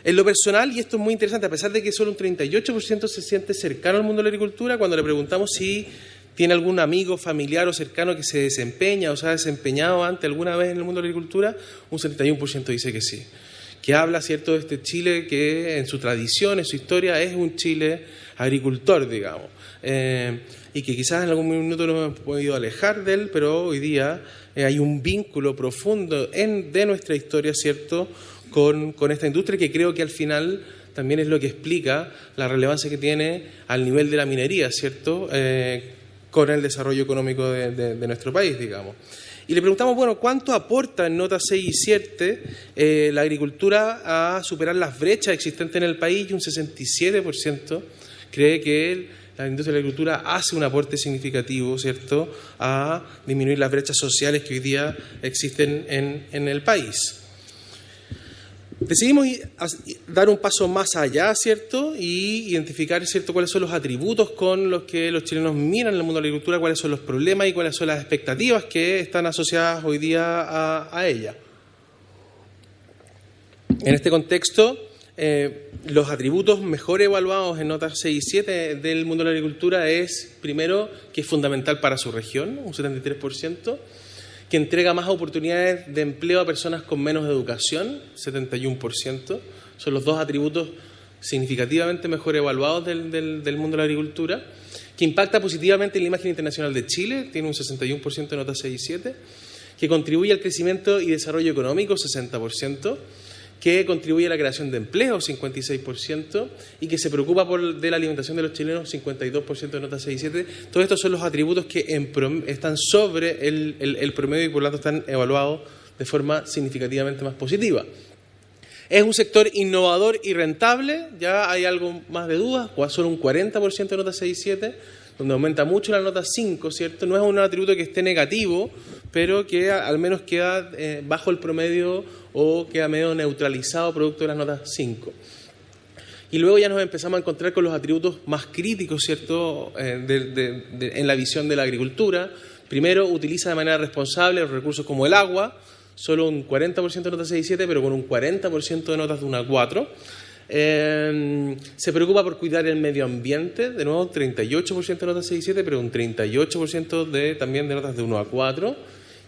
En lo personal, y esto es muy interesante, a pesar de que solo un 38% se siente cercano al mundo de la agricultura, cuando le preguntamos si tiene algún amigo, familiar o cercano que se desempeña o se ha desempeñado antes alguna vez en el mundo de la agricultura, un 71% dice que sí. Que habla, ¿cierto?, de este Chile que en su tradición, en su historia, es un Chile agricultor, digamos. Y que quizás en algún minuto no hemos podido alejar de él, pero hoy día hay un vínculo profundo de nuestra historia, ¿cierto?, con esta industria, que creo que al final también es lo que explica la relevancia que tiene al nivel de la minería, ¿cierto?, con el desarrollo económico de nuestro país, digamos. Y le preguntamos, bueno, ¿cuánto aporta en notas 6 y 7 la agricultura a superar las brechas existentes en el país? Y un 67% cree que la industria de la agricultura hace un aporte significativo, ¿cierto?, a disminuir las brechas sociales que hoy día existen en el país. Decidimos dar un paso más allá, ¿cierto?, y identificar, ¿cierto?, cuáles son los atributos con los que los chilenos miran el mundo de la agricultura, cuáles son los problemas y cuáles son las expectativas que están asociadas hoy día a ella. En este contexto, los atributos mejor evaluados en notas 6 y 7 del mundo de la agricultura es, primero, que es fundamental para su región, un 73%, que entrega más oportunidades de empleo a personas con menos educación, 71%. Son los dos atributos significativamente mejor evaluados del mundo de la agricultura, que impacta positivamente en la imagen internacional de Chile, tiene un 61% de notas 6 y 7, que contribuye al crecimiento y desarrollo económico, 60%, que contribuye a la creación de empleo, 56%, y que se preocupa de la alimentación de los chilenos, 52% de notas 6 y 7. Todos estos son los atributos que están sobre el promedio y por lo tanto están evaluados de forma significativamente más positiva. Es un sector innovador y rentable, ya hay algo más de dudas, solo un 40% de notas 6 y 7, donde aumenta mucho la nota 5, ¿cierto? No es un atributo que esté negativo, pero que al menos queda bajo el promedio o queda medio neutralizado producto de las notas 5. Y luego ya nos empezamos a encontrar con los atributos más críticos, ¿cierto?, en la visión de la agricultura. Primero, utiliza de manera responsable los recursos como el agua, solo un 40% de notas 6 y 7, pero con un 40% de notas de una 4. Se preocupa por cuidar el medio ambiente, de nuevo 38% de notas 6 y 7, pero un 38% también de notas de 1 a 4.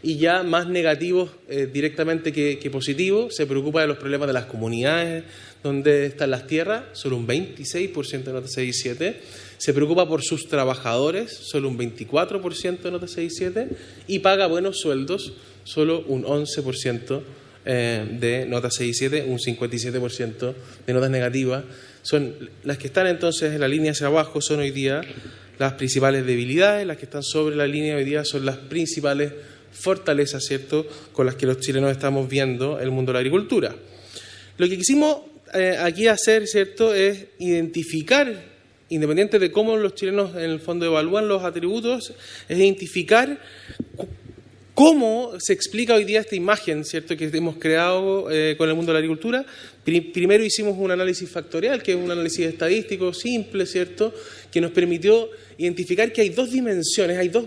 Y ya más negativos directamente que positivos, se preocupa de los problemas de las comunidades donde están las tierras, solo un 26% de notas 6 y 7. Se preocupa por sus trabajadores, solo un 24% de notas 6 y 7. Y paga buenos sueldos, solo un 11% de notas 6 y 7, un 57% de notas negativas. Son las que están entonces en la línea hacia abajo, son hoy día las principales debilidades, las que están sobre la línea hoy día son las principales fortalezas, ¿cierto?, con las que los chilenos estamos viendo el mundo de la agricultura. Lo que quisimos aquí hacer, ¿cierto?, es identificar, independiente de cómo los chilenos en el fondo evalúan los atributos, es identificar cómo se explica hoy día esta imagen, ¿cierto?, que hemos creado con el mundo de la agricultura. Primero hicimos un análisis factorial, que es un análisis estadístico simple, ¿cierto?, que nos permitió identificar que hay dos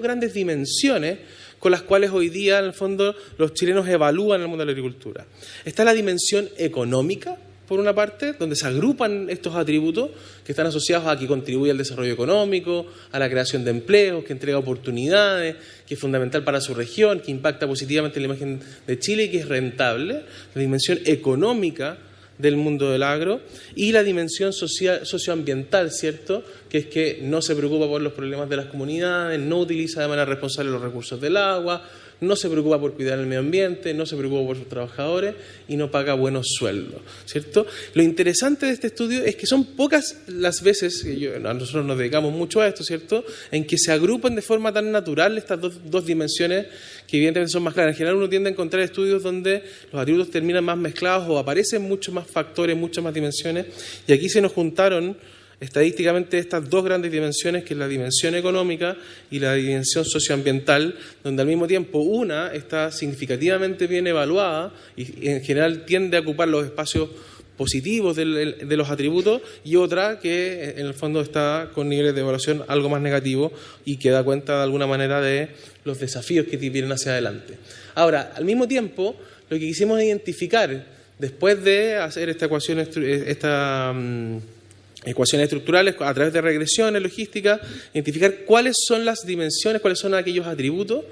grandes dimensiones con las cuales hoy día, en el fondo, los chilenos evalúan el mundo de la agricultura. Está la dimensión económica, por una parte, donde se agrupan estos atributos que están asociados a que contribuye al desarrollo económico, a la creación de empleos, que entrega oportunidades, que es fundamental para su región, que impacta positivamente en la imagen de Chile y que es rentable. La dimensión económica del mundo del agro, y la dimensión socioambiental, ¿cierto?, que es que no se preocupa por los problemas de las comunidades, no utiliza de manera responsable los recursos del agua, no se preocupa por cuidar el medio ambiente, no se preocupa por sus trabajadores y no paga buenos sueldos, ¿cierto? Lo interesante de este estudio es que son pocas las veces, nosotros nos dedicamos mucho a esto, ¿cierto?, en que se agrupan de forma tan natural estas dos dimensiones que evidentemente son más claras. En general uno tiende a encontrar estudios donde los atributos terminan más mezclados o aparecen muchos más factores, muchas más dimensiones, y aquí se nos juntaron estadísticamente estas dos grandes dimensiones, que es la dimensión económica y la dimensión socioambiental, donde al mismo tiempo una está significativamente bien evaluada y en general tiende a ocupar los espacios positivos de los atributos, y otra que en el fondo está con niveles de evaluación algo más negativos y que da cuenta de alguna manera de los desafíos que vienen hacia adelante. Ahora, al mismo tiempo, lo que quisimos identificar después de hacer ecuaciones estructurales a través de regresiones logísticas, identificar cuáles son las dimensiones, cuáles son aquellos atributos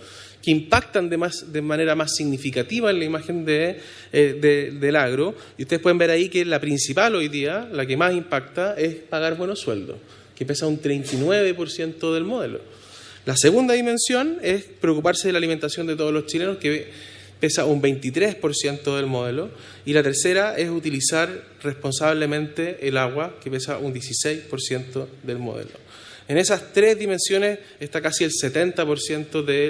que impactan de manera más significativa en la imagen del agro. Y ustedes pueden ver ahí que la principal hoy día, la que más impacta, es pagar buenos sueldos, que pesa un 39% del modelo. La segunda dimensión es preocuparse de la alimentación de todos los chilenos, que pesa un 23% del modelo. Y la tercera es utilizar responsablemente el agua, que pesa un 16% del modelo. En esas tres dimensiones está casi el 70% donde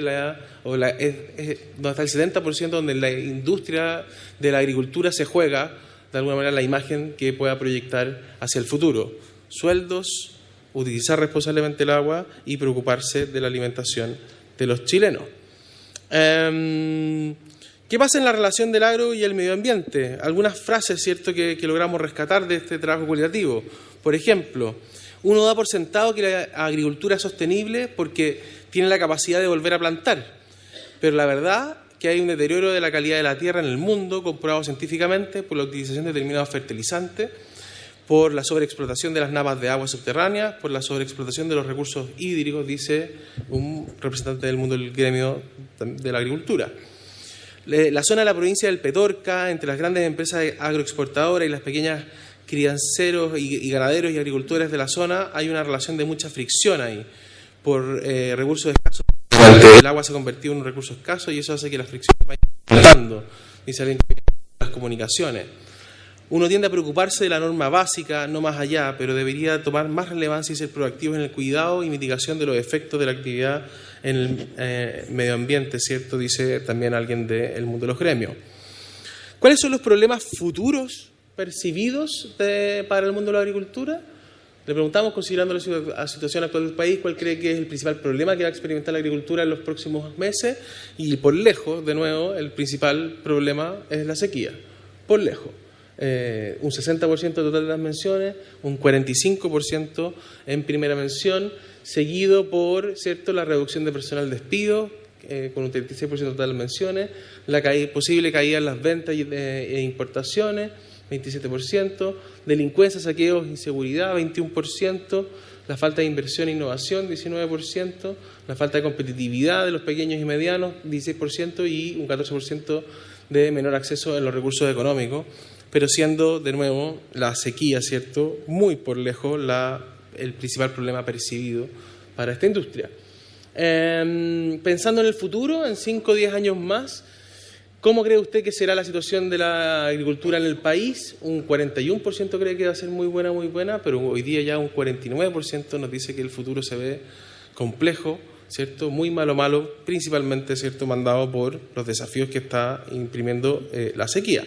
está el 70% donde la industria de la agricultura se juega, de alguna manera, la imagen que pueda proyectar hacia el futuro. Sueldos, utilizar responsablemente el agua y preocuparse de la alimentación de los chilenos. ¿Qué pasa en la relación del agro y el medio ambiente? Algunas frases, ¿cierto?, que logramos rescatar de este trabajo cualitativo. Por ejemplo, uno da por sentado que la agricultura es sostenible porque tiene la capacidad de volver a plantar, pero la verdad que hay un deterioro de la calidad de la tierra en el mundo, comprobado científicamente por la utilización de determinados fertilizantes, por la sobreexplotación de las napas de agua subterráneas, por la sobreexplotación de los recursos hídricos, dice un representante del mundo del gremio de la agricultura. La zona de la provincia del Petorca, entre las grandes empresas agroexportadoras y las pequeñas crianceros y ganaderos y agricultores de la zona, hay una relación de mucha fricción ahí, por recursos escasos. El agua se ha convertido en un recurso escaso y eso hace que las fricciones vayan aumentando, dice alguien que las comunicaciones. Uno tiende a preocuparse de la norma básica, no más allá, pero debería tomar más relevancia y ser proactivo en el cuidado y mitigación de los efectos de la actividad en el medio ambiente, ¿cierto?, dice también alguien del mundo de los gremios. ¿Cuáles son los problemas futuros percibidos para el mundo de la agricultura? Le preguntamos, considerando la situación actual del país, cuál cree que es el principal problema que va a experimentar la agricultura en los próximos meses, y por lejos, de nuevo, el principal problema es la sequía, por lejos. Un 60% total de las menciones, un 45% en primera mención, seguido por, ¿cierto?, la reducción de personal despido, con un 36% total de menciones, la posible caída en las ventas e importaciones, 27%, delincuencia, saqueos, inseguridad, 21%, la falta de inversión e innovación, 19%, la falta de competitividad de los pequeños y medianos, 16%, y un 14% de menor acceso en los recursos económicos, pero siendo, de nuevo, la sequía, ¿cierto?, muy por lejos el principal problema percibido para esta industria. Pensando en el futuro, en 5 o 10 años más, ¿cómo cree usted que será la situación de la agricultura en el país? Un 41% cree que va a ser muy buena, pero hoy día ya un 49% nos dice que el futuro se ve complejo, ¿cierto? Muy malo, principalmente, ¿cierto?, mandado por los desafíos que está imprimiendo la sequía.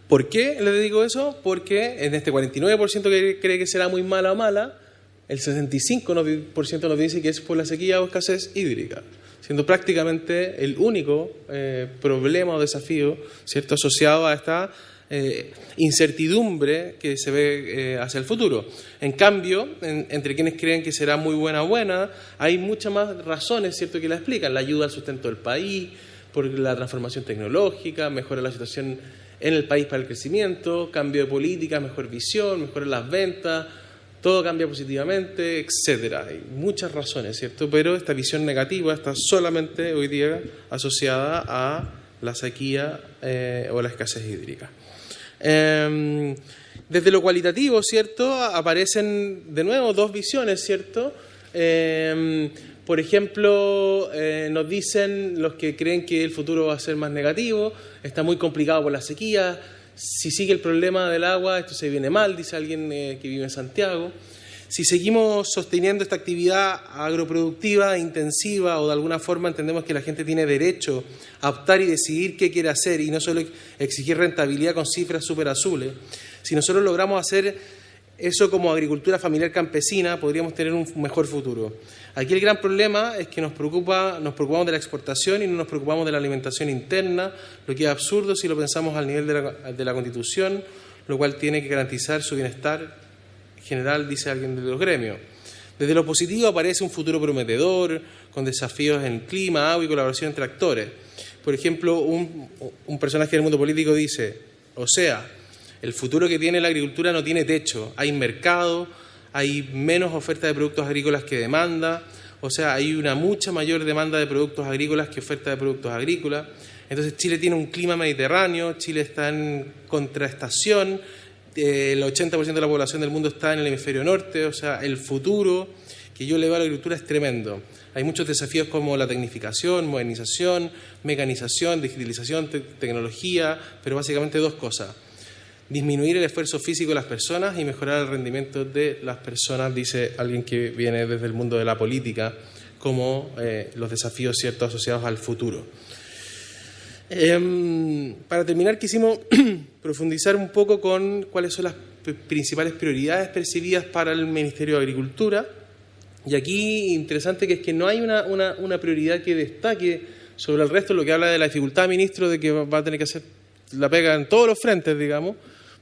¿Por qué le digo eso? Porque en este 49% que cree que será muy mala, el 65% nos dice que es por la sequía o escasez hídrica, siendo prácticamente el único problema o desafío, ¿cierto?, asociado a esta incertidumbre que se ve hacia el futuro. En cambio, entre quienes creen que será muy buena, hay muchas más razones, ¿cierto?, que la explican. La ayuda al sustento del país, por la transformación tecnológica, mejora la situación en el país para el crecimiento, cambio de política, mejor visión, mejorar las ventas, todo cambia positivamente, etcétera. Hay muchas razones, ¿cierto? Pero esta visión negativa está solamente hoy día asociada a la sequía o la escasez hídrica. Desde lo cualitativo, ¿cierto?, aparecen de nuevo dos visiones, ¿cierto? Por ejemplo, nos dicen los que creen que el futuro va a ser más negativo, está muy complicado por la sequía, si sigue el problema del agua, esto se viene mal, dice alguien que vive en Santiago. Si seguimos sosteniendo esta actividad agroproductiva intensiva, o de alguna forma entendemos que la gente tiene derecho a optar y decidir qué quiere hacer y no solo exigir rentabilidad con cifras súper azules, si nosotros logramos hacer eso como agricultura familiar campesina, podríamos tener un mejor futuro. Aquí el gran problema es que nos preocupamos de la exportación y no nos preocupamos de la alimentación interna, lo que es absurdo si lo pensamos al nivel de la Constitución, lo cual tiene que garantizar su bienestar general, dice alguien de los gremios. Desde lo positivo aparece un futuro prometedor, con desafíos en clima, agua y colaboración entre actores. Por ejemplo, un personaje del mundo político dice, el futuro que tiene la agricultura no tiene techo, hay mercado, hay menos oferta de productos agrícolas que demanda, hay una mucha mayor demanda de productos agrícolas que oferta de productos agrícolas. Entonces Chile tiene un clima mediterráneo, Chile está en contraestación, el 80% de la población del mundo está en el hemisferio norte, el futuro que yo le veo a la agricultura es tremendo. Hay muchos desafíos como la tecnificación, modernización, mecanización, digitalización, tecnología, pero básicamente dos cosas. Disminuir el esfuerzo físico de las personas y mejorar el rendimiento de las personas, dice alguien que viene desde el mundo de la política, como los desafíos, ¿cierto?, asociados al futuro. Para terminar, quisimos profundizar un poco con cuáles son las principales prioridades percibidas para el Ministerio de Agricultura. Y aquí, interesante que es que no hay una prioridad que destaque sobre el resto, lo que habla de la dificultad, ministro, de que va a tener que hacer la pega en todos los frentes, digamos,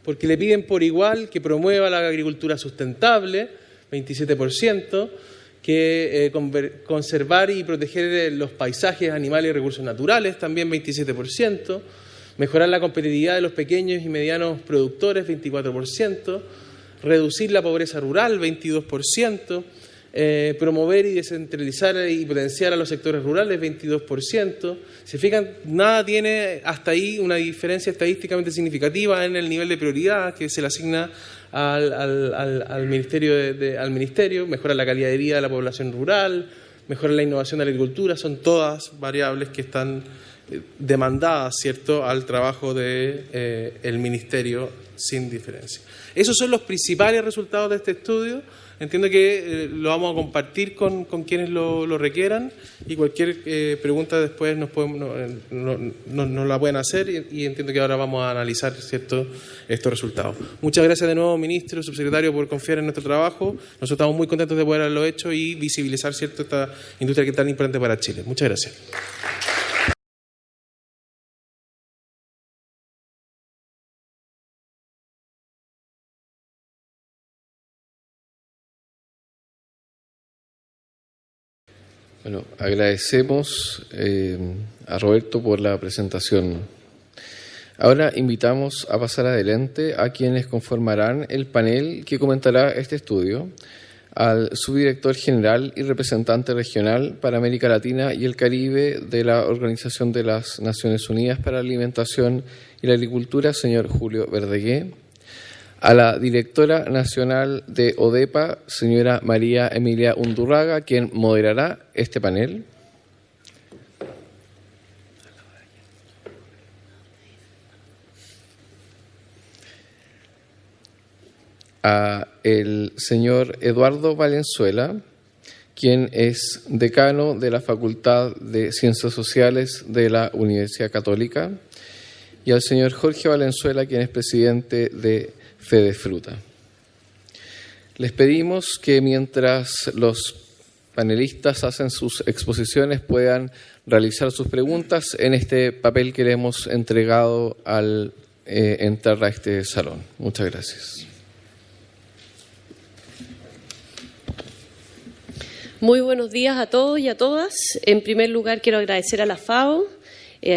porque le piden por igual que promueva la agricultura sustentable, 27%, que conservar y proteger los paisajes, animales y recursos naturales, también 27%, mejorar la competitividad de los pequeños y medianos productores, 24%, reducir la pobreza rural, 22%, promover y descentralizar y potenciar a los sectores rurales, 22%. Se fijan, nada tiene hasta ahí una diferencia estadísticamente significativa en el nivel de prioridad que se le asigna al ministerio, mejorar la calidad de vida de la población rural, mejorar la innovación de la agricultura, son todas variables que están demandadas, ¿cierto?, al trabajo del ministerio sin diferencia. Esos son los principales resultados de este estudio. Entiendo que lo vamos a compartir con quienes lo requieran, y cualquier pregunta después nos la pueden hacer, y entiendo que ahora vamos a analizar, ¿cierto?, estos resultados. Muchas gracias de nuevo, ministro, subsecretario, por confiar en nuestro trabajo. Nosotros estamos muy contentos de poder haberlo hecho y visibilizar, ¿cierto?, esta industria que es tan importante para Chile. Muchas gracias. Bueno, agradecemos a Roberto por la presentación Ahora invitamos a pasar adelante a quienes conformarán el panel que comentará este estudio, al subdirector general y representante regional para América Latina y el Caribe de la Organización de las Naciones Unidas para la Alimentación y la Agricultura, señor Julio Verdegué, a la directora nacional de ODEPA, señora María Emilia Undurraga, quien moderará este panel, a el señor Eduardo Valenzuela, quien es decano de la Facultad de Ciencias Sociales de la Universidad Católica, y al señor Jorge Valenzuela, quien es presidente de Fedefruta. Les pedimos que mientras los panelistas hacen sus exposiciones puedan realizar sus preguntas en este papel que le hemos entregado al entrar a este salón. Muchas gracias. Muy buenos días a todos y a todas. En primer lugar, quiero agradecer a la FAO,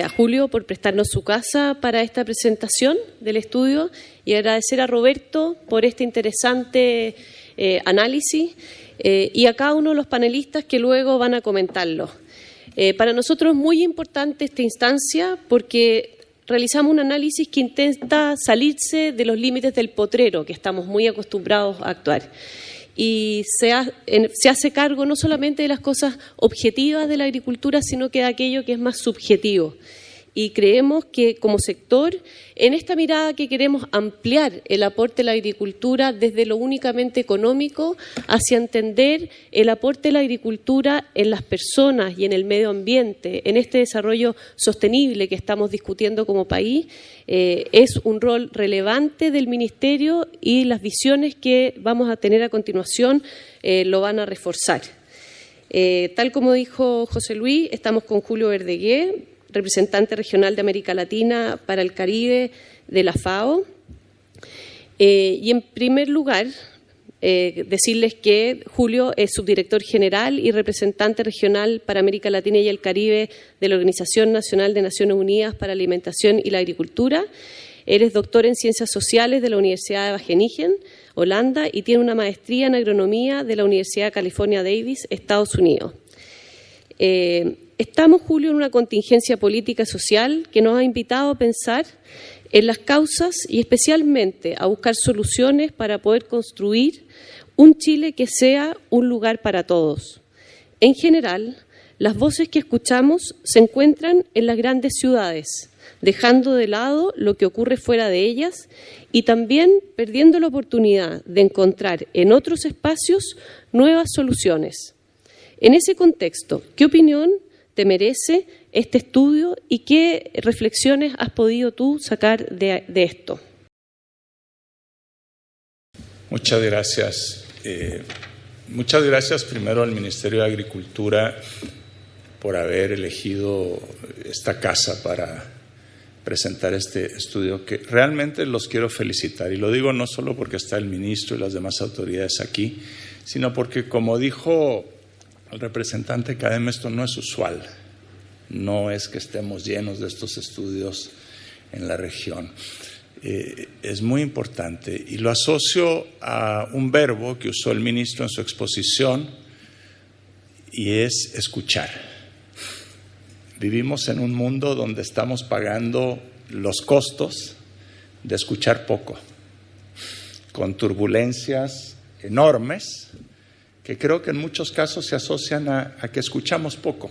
a Julio, por prestarnos su casa para esta presentación del estudio, y agradecer a Roberto por este interesante análisis y a cada uno de los panelistas que luego van a comentarlo. Para nosotros es muy importante esta instancia porque realizamos un análisis que intenta salirse de los límites del potrero que estamos muy acostumbrados a actuar. Y se hace cargo no solamente de las cosas objetivas de la agricultura, sino que de aquello que es más subjetivo. Y creemos que como sector, en esta mirada que queremos ampliar el aporte de la agricultura desde lo únicamente económico hacia entender el aporte de la agricultura en las personas y en el medio ambiente, en este desarrollo sostenible que estamos discutiendo como país, es un rol relevante del Ministerio, y las visiones que vamos a tener a continuación lo van a reforzar. Tal como dijo José Luis, estamos con Julio Verdegué, representante regional de América Latina para el Caribe de la FAO. Y en primer lugar, decirles que Julio es subdirector general y representante regional para América Latina y el Caribe de la Organización Nacional de Naciones Unidas para la Alimentación y la Agricultura. Eres doctor en Ciencias Sociales de la Universidad de Wageningen, Holanda, y tiene una maestría en Agronomía de la Universidad de California Davis, Estados Unidos. Estamos, Julio, en una contingencia política y social que nos ha invitado a pensar en las causas y especialmente a buscar soluciones para poder construir un Chile que sea un lugar para todos. En general, las voces que escuchamos se encuentran en las grandes ciudades, dejando de lado lo que ocurre fuera de ellas y también perdiendo la oportunidad de encontrar en otros espacios nuevas soluciones. En ese contexto, ¿qué opinión te merece este estudio y qué reflexiones has podido tú sacar de esto? Muchas gracias. Muchas gracias primero al Ministerio de Agricultura por haber elegido esta casa para presentar este estudio, que realmente los quiero felicitar. Y lo digo no solo porque está el ministro y las demás autoridades aquí, sino porque, como dijo el representante CADEM, esto no es usual. No es que estemos llenos de estos estudios en la región. Es muy importante y lo asocio a un verbo que usó el ministro en su exposición, y es escuchar. Vivimos en un mundo donde estamos pagando los costos de escuchar poco, con turbulencias enormes que creo que en muchos casos se asocian a que escuchamos poco,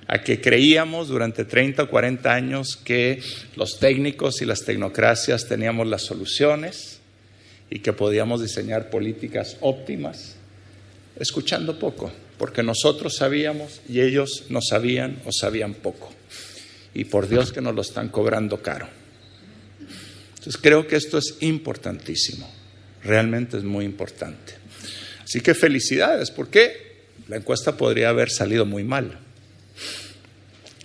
a que creíamos durante 30 o 40 años que los técnicos y las tecnocracias teníamos las soluciones y que podíamos diseñar políticas óptimas, escuchando poco, porque nosotros sabíamos y ellos no sabían o sabían poco. Y por Dios que nos lo están cobrando caro. Entonces creo que esto es importantísimo, realmente es muy importante. Así que felicidades, porque la encuesta podría haber salido muy mal.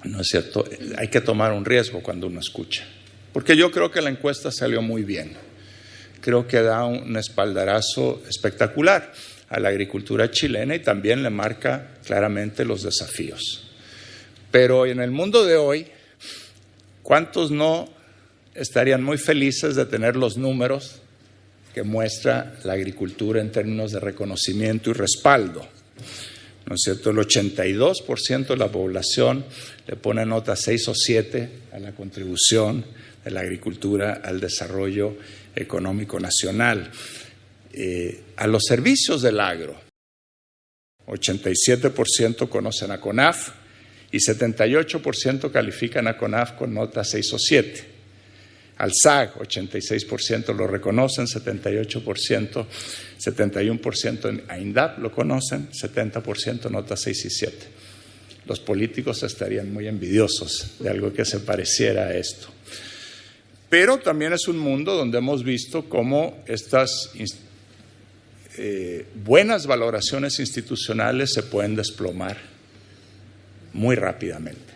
¿No es cierto? Hay que tomar un riesgo cuando uno escucha. Porque yo creo que la encuesta salió muy bien. Creo que da un espaldarazo espectacular a la agricultura chilena y también le marca claramente los desafíos. Pero en el mundo de hoy, ¿cuántos no estarían muy felices de tener los números que muestra la agricultura en términos de reconocimiento y respaldo. ¿No es cierto? El 82% de la población le pone nota 6 o 7 a la contribución de la agricultura al desarrollo económico nacional. A los servicios del agro, 87% conocen a CONAF y 78% califican a CONAF con nota 6 o 7. Al SAG, 86% lo reconocen, 78%, 71% a INDAP lo conocen, 70% nota 6 y 7. Los políticos estarían muy envidiosos de algo que se pareciera a esto. Pero también es un mundo donde hemos visto cómo estas buenas valoraciones institucionales se pueden desplomar muy rápidamente.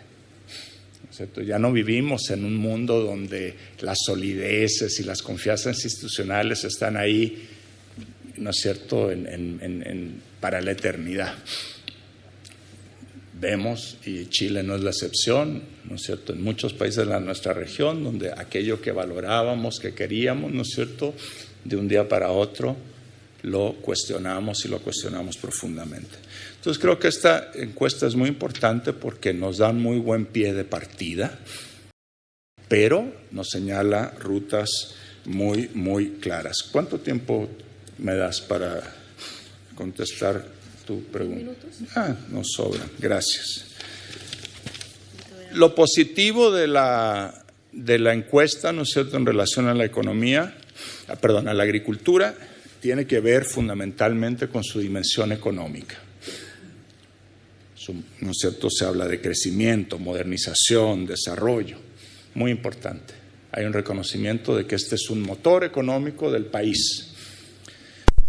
¿Cierto? Ya no vivimos en un mundo donde las solideces y las confianzas institucionales están ahí, ¿no es cierto?, para la eternidad. Vemos, y Chile no es la excepción, ¿no es cierto?, en muchos países de nuestra región, donde aquello que valorábamos, que queríamos, ¿no es cierto?, de un día para otro lo cuestionamos y lo cuestionamos profundamente. Entonces creo que esta encuesta es muy importante porque nos da muy buen pie de partida, pero nos señala rutas muy, muy claras. ¿Cuánto tiempo me das para contestar tu pregunta? Nos sobra, gracias. Lo positivo de la encuesta, ¿no es cierto?, en relación a la economía, a la agricultura, tiene que ver fundamentalmente con su dimensión económica. ¿No es cierto? Se habla de crecimiento, modernización, desarrollo, muy importante. Hay un reconocimiento de que este es un motor económico del país.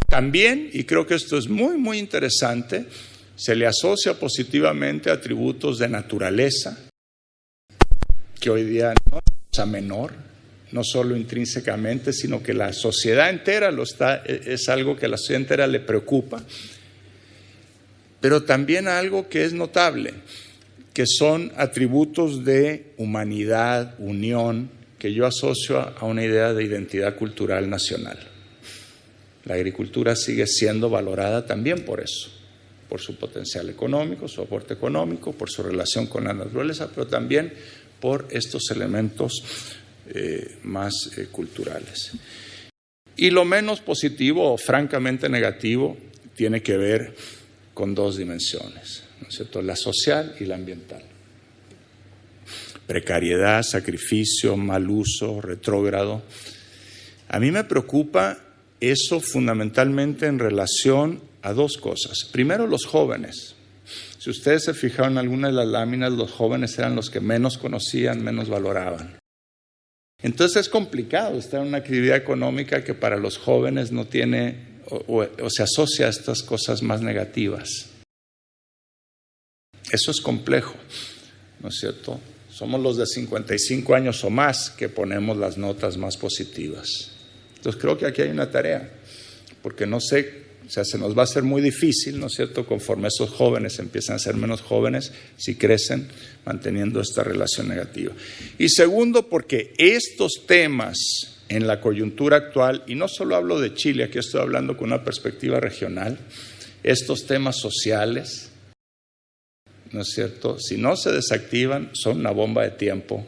También, y creo que esto es muy, muy interesante, se le asocia positivamente atributos de naturaleza, que hoy día no es cosa menor, no solo intrínsecamente, sino que la sociedad entera es algo que a la sociedad entera le preocupa. Pero también algo que es notable, que son atributos de humanidad, unión, que yo asocio a una idea de identidad cultural nacional. La agricultura sigue siendo valorada también por eso, por su potencial económico, su aporte económico, por su relación con la naturaleza, pero también por estos elementos más culturales. Y lo menos positivo o francamente negativo tiene que ver con dos dimensiones, ¿no es cierto?, la social y la ambiental. Precariedad, sacrificio, mal uso, retrógrado. A mí me preocupa eso fundamentalmente en relación a dos cosas. Primero, los jóvenes. Si ustedes se fijaron en algunas de las láminas, los jóvenes eran los que menos conocían, menos valoraban. Entonces es complicado estar en una actividad económica que para los jóvenes no tiene o se asocia a estas cosas más negativas. Eso es complejo, ¿no es cierto? Somos los de 55 años o más que ponemos las notas más positivas. Entonces creo que aquí hay una tarea, porque no sé, se nos va a hacer muy difícil, ¿no es cierto?, conforme esos jóvenes empiezan a ser menos jóvenes, si crecen manteniendo esta relación negativa. Y segundo, porque estos temas en la coyuntura actual, y no solo hablo de Chile, aquí estoy hablando con una perspectiva regional, estos temas sociales, ¿no es cierto?, si no se desactivan, son una bomba de tiempo.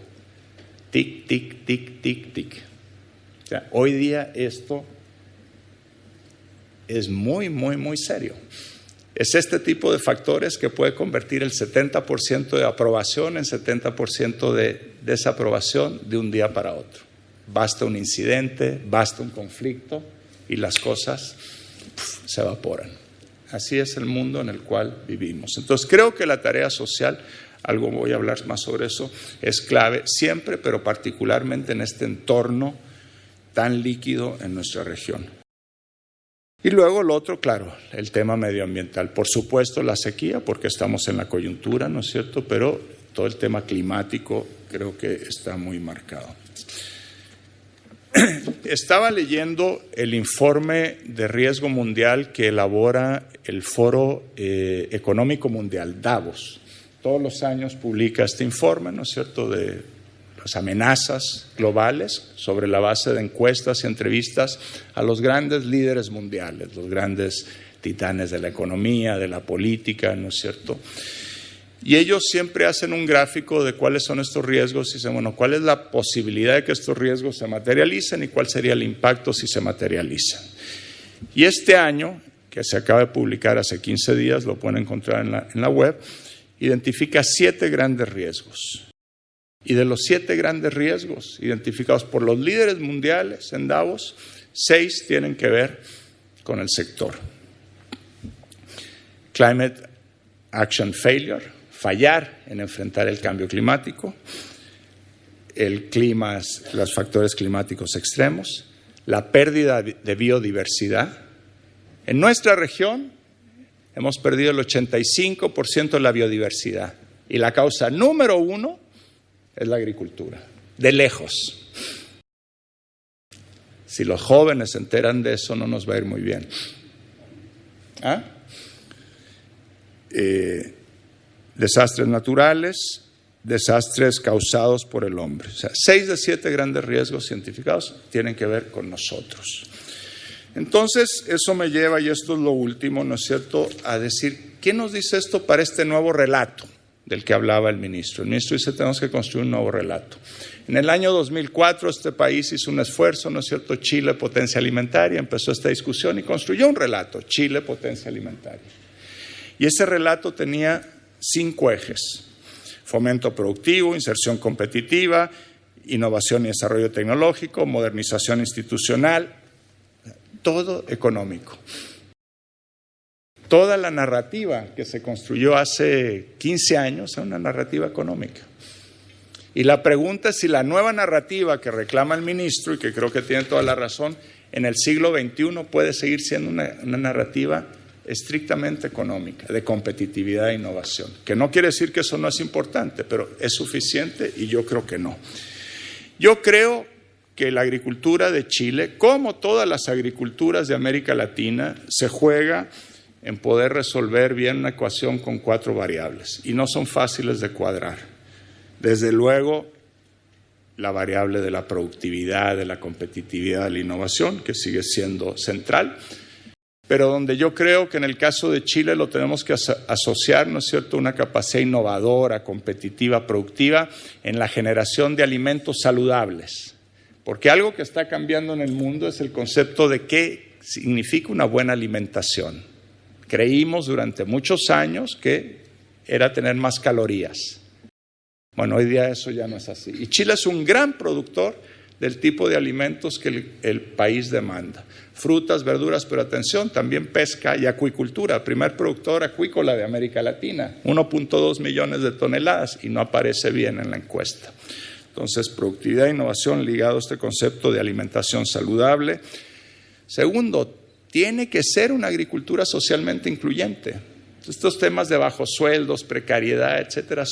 Tic, tic, tic, tic, tic. O sea, hoy día esto es muy, muy, muy serio. Es este tipo de factores que puede convertir el 70% de aprobación en 70% de desaprobación de un día para otro. Basta un incidente, basta un conflicto y las cosas se evaporan. Así es el mundo en el cual vivimos. Entonces creo que la tarea social, algo voy a hablar más sobre eso, es clave siempre, pero particularmente en este entorno tan líquido en nuestra región. Y luego lo otro, claro, el tema medioambiental. Por supuesto la sequía, porque estamos en la coyuntura, ¿no es cierto? Pero todo el tema climático creo que está muy marcado. Estaba leyendo el informe de riesgo mundial que elabora el Foro Económico Mundial, Davos. Todos los años publica este informe, ¿no es cierto?, de las amenazas globales sobre la base de encuestas y entrevistas a los grandes líderes mundiales, los grandes titanes de la economía, de la política, ¿no es cierto? Y ellos siempre hacen un gráfico de cuáles son estos riesgos y dicen, bueno, cuál es la posibilidad de que estos riesgos se materialicen y cuál sería el impacto si se materializan. Y este año, que se acaba de publicar hace 15 días, lo pueden encontrar en la web, identifica 7 grandes riesgos. Y de los 7 grandes riesgos identificados por los líderes mundiales en Davos, 6 tienen que ver con el sector. Climate Action Failure, fallar en enfrentar el cambio climático, el clima, los factores climáticos extremos, la pérdida de biodiversidad. En nuestra región hemos perdido el 85% de la biodiversidad y la causa número 1 es la agricultura, de lejos. Si los jóvenes se enteran de eso, no nos va a ir muy bien. Desastres naturales, desastres causados por el hombre. O sea, 6 de 7 grandes riesgos identificados tienen que ver con nosotros. Entonces, eso me lleva, y esto es lo último, ¿no es cierto?, a decir, ¿qué nos dice esto para este nuevo relato del que hablaba el ministro? El ministro dice, tenemos que construir un nuevo relato. En el año 2004, este país hizo un esfuerzo, ¿no es cierto?, Chile, potencia alimentaria, empezó esta discusión y construyó un relato, Chile, potencia alimentaria. Y ese relato tenía 5 ejes: fomento productivo, inserción competitiva, innovación y desarrollo tecnológico, modernización institucional, todo económico. Toda la narrativa que se construyó hace 15 años es una narrativa económica. Y la pregunta es si la nueva narrativa que reclama el ministro, y que creo que tiene toda la razón, en el siglo XXI puede seguir siendo una narrativa estrictamente económica, de competitividad e innovación. Que no quiere decir que eso no es importante, pero ¿es suficiente? Y yo creo que no. Yo creo que la agricultura de Chile, como todas las agriculturas de América Latina, se juega en poder resolver bien una ecuación con 4 variables, y no son fáciles de cuadrar. Desde luego, la variable de la productividad, de la competitividad, de la innovación, que sigue siendo central, pero donde yo creo que en el caso de Chile lo tenemos que asociar, ¿no es cierto?, una capacidad innovadora, competitiva, productiva en la generación de alimentos saludables. Porque algo que está cambiando en el mundo es el concepto de qué significa una buena alimentación. Creímos durante muchos años que era tener más calorías. Bueno, hoy día eso ya no es así. Y Chile es un gran productor del tipo de alimentos que el país demanda. Frutas, verduras, pero atención, también pesca y acuicultura, primer productor acuícola de América Latina, 1.2 millones de toneladas, y no aparece bien en la encuesta. Entonces, productividad e innovación ligado a este concepto de alimentación saludable. Segundo, tiene que ser una agricultura socialmente incluyente. Estos temas de bajos sueldos, precariedad, etcétera,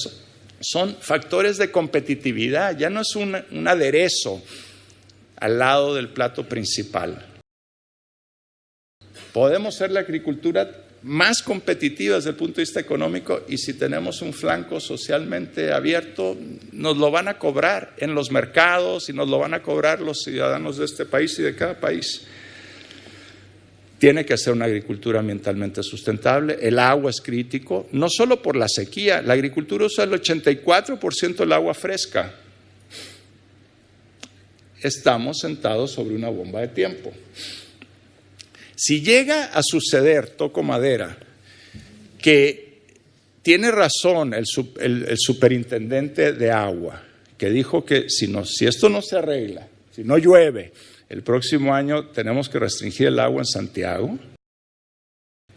son factores de competitividad, ya no es un aderezo al lado del plato principal. Podemos ser la agricultura más competitiva desde el punto de vista económico, y si tenemos un flanco socialmente abierto, nos lo van a cobrar en los mercados y nos lo van a cobrar los ciudadanos de este país y de cada país. Tiene que ser una agricultura ambientalmente sustentable. El agua es crítico, no solo por la sequía. La agricultura usa el 84% del agua fresca. Estamos sentados sobre una bomba de tiempo. Si llega a suceder, toco madera, que tiene razón el superintendente de agua, que dijo que si esto no se arregla, si no llueve, el próximo año tenemos que restringir el agua en Santiago,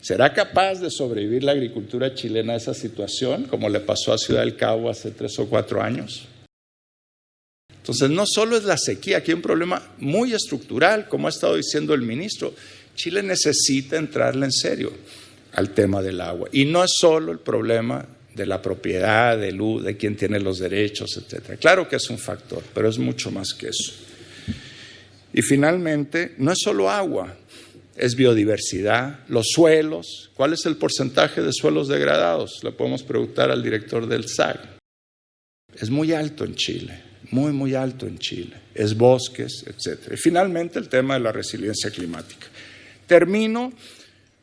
¿será capaz de sobrevivir la agricultura chilena a esa situación, como le pasó a Ciudad del Cabo hace 3 o 4 años? Entonces, no solo es la sequía, aquí hay un problema muy estructural, como ha estado diciendo el ministro. Chile necesita entrarle en serio al tema del agua. Y no es solo el problema de la propiedad, de quién tiene los derechos, etcétera. Claro que es un factor, pero es mucho más que eso. Y finalmente, no es solo agua, es biodiversidad, los suelos. ¿Cuál es el porcentaje de suelos degradados? Le podemos preguntar al director del SAG. Es muy alto en Chile, muy, muy alto en Chile. Es bosques, etc. Y finalmente el tema de la resiliencia climática. Termino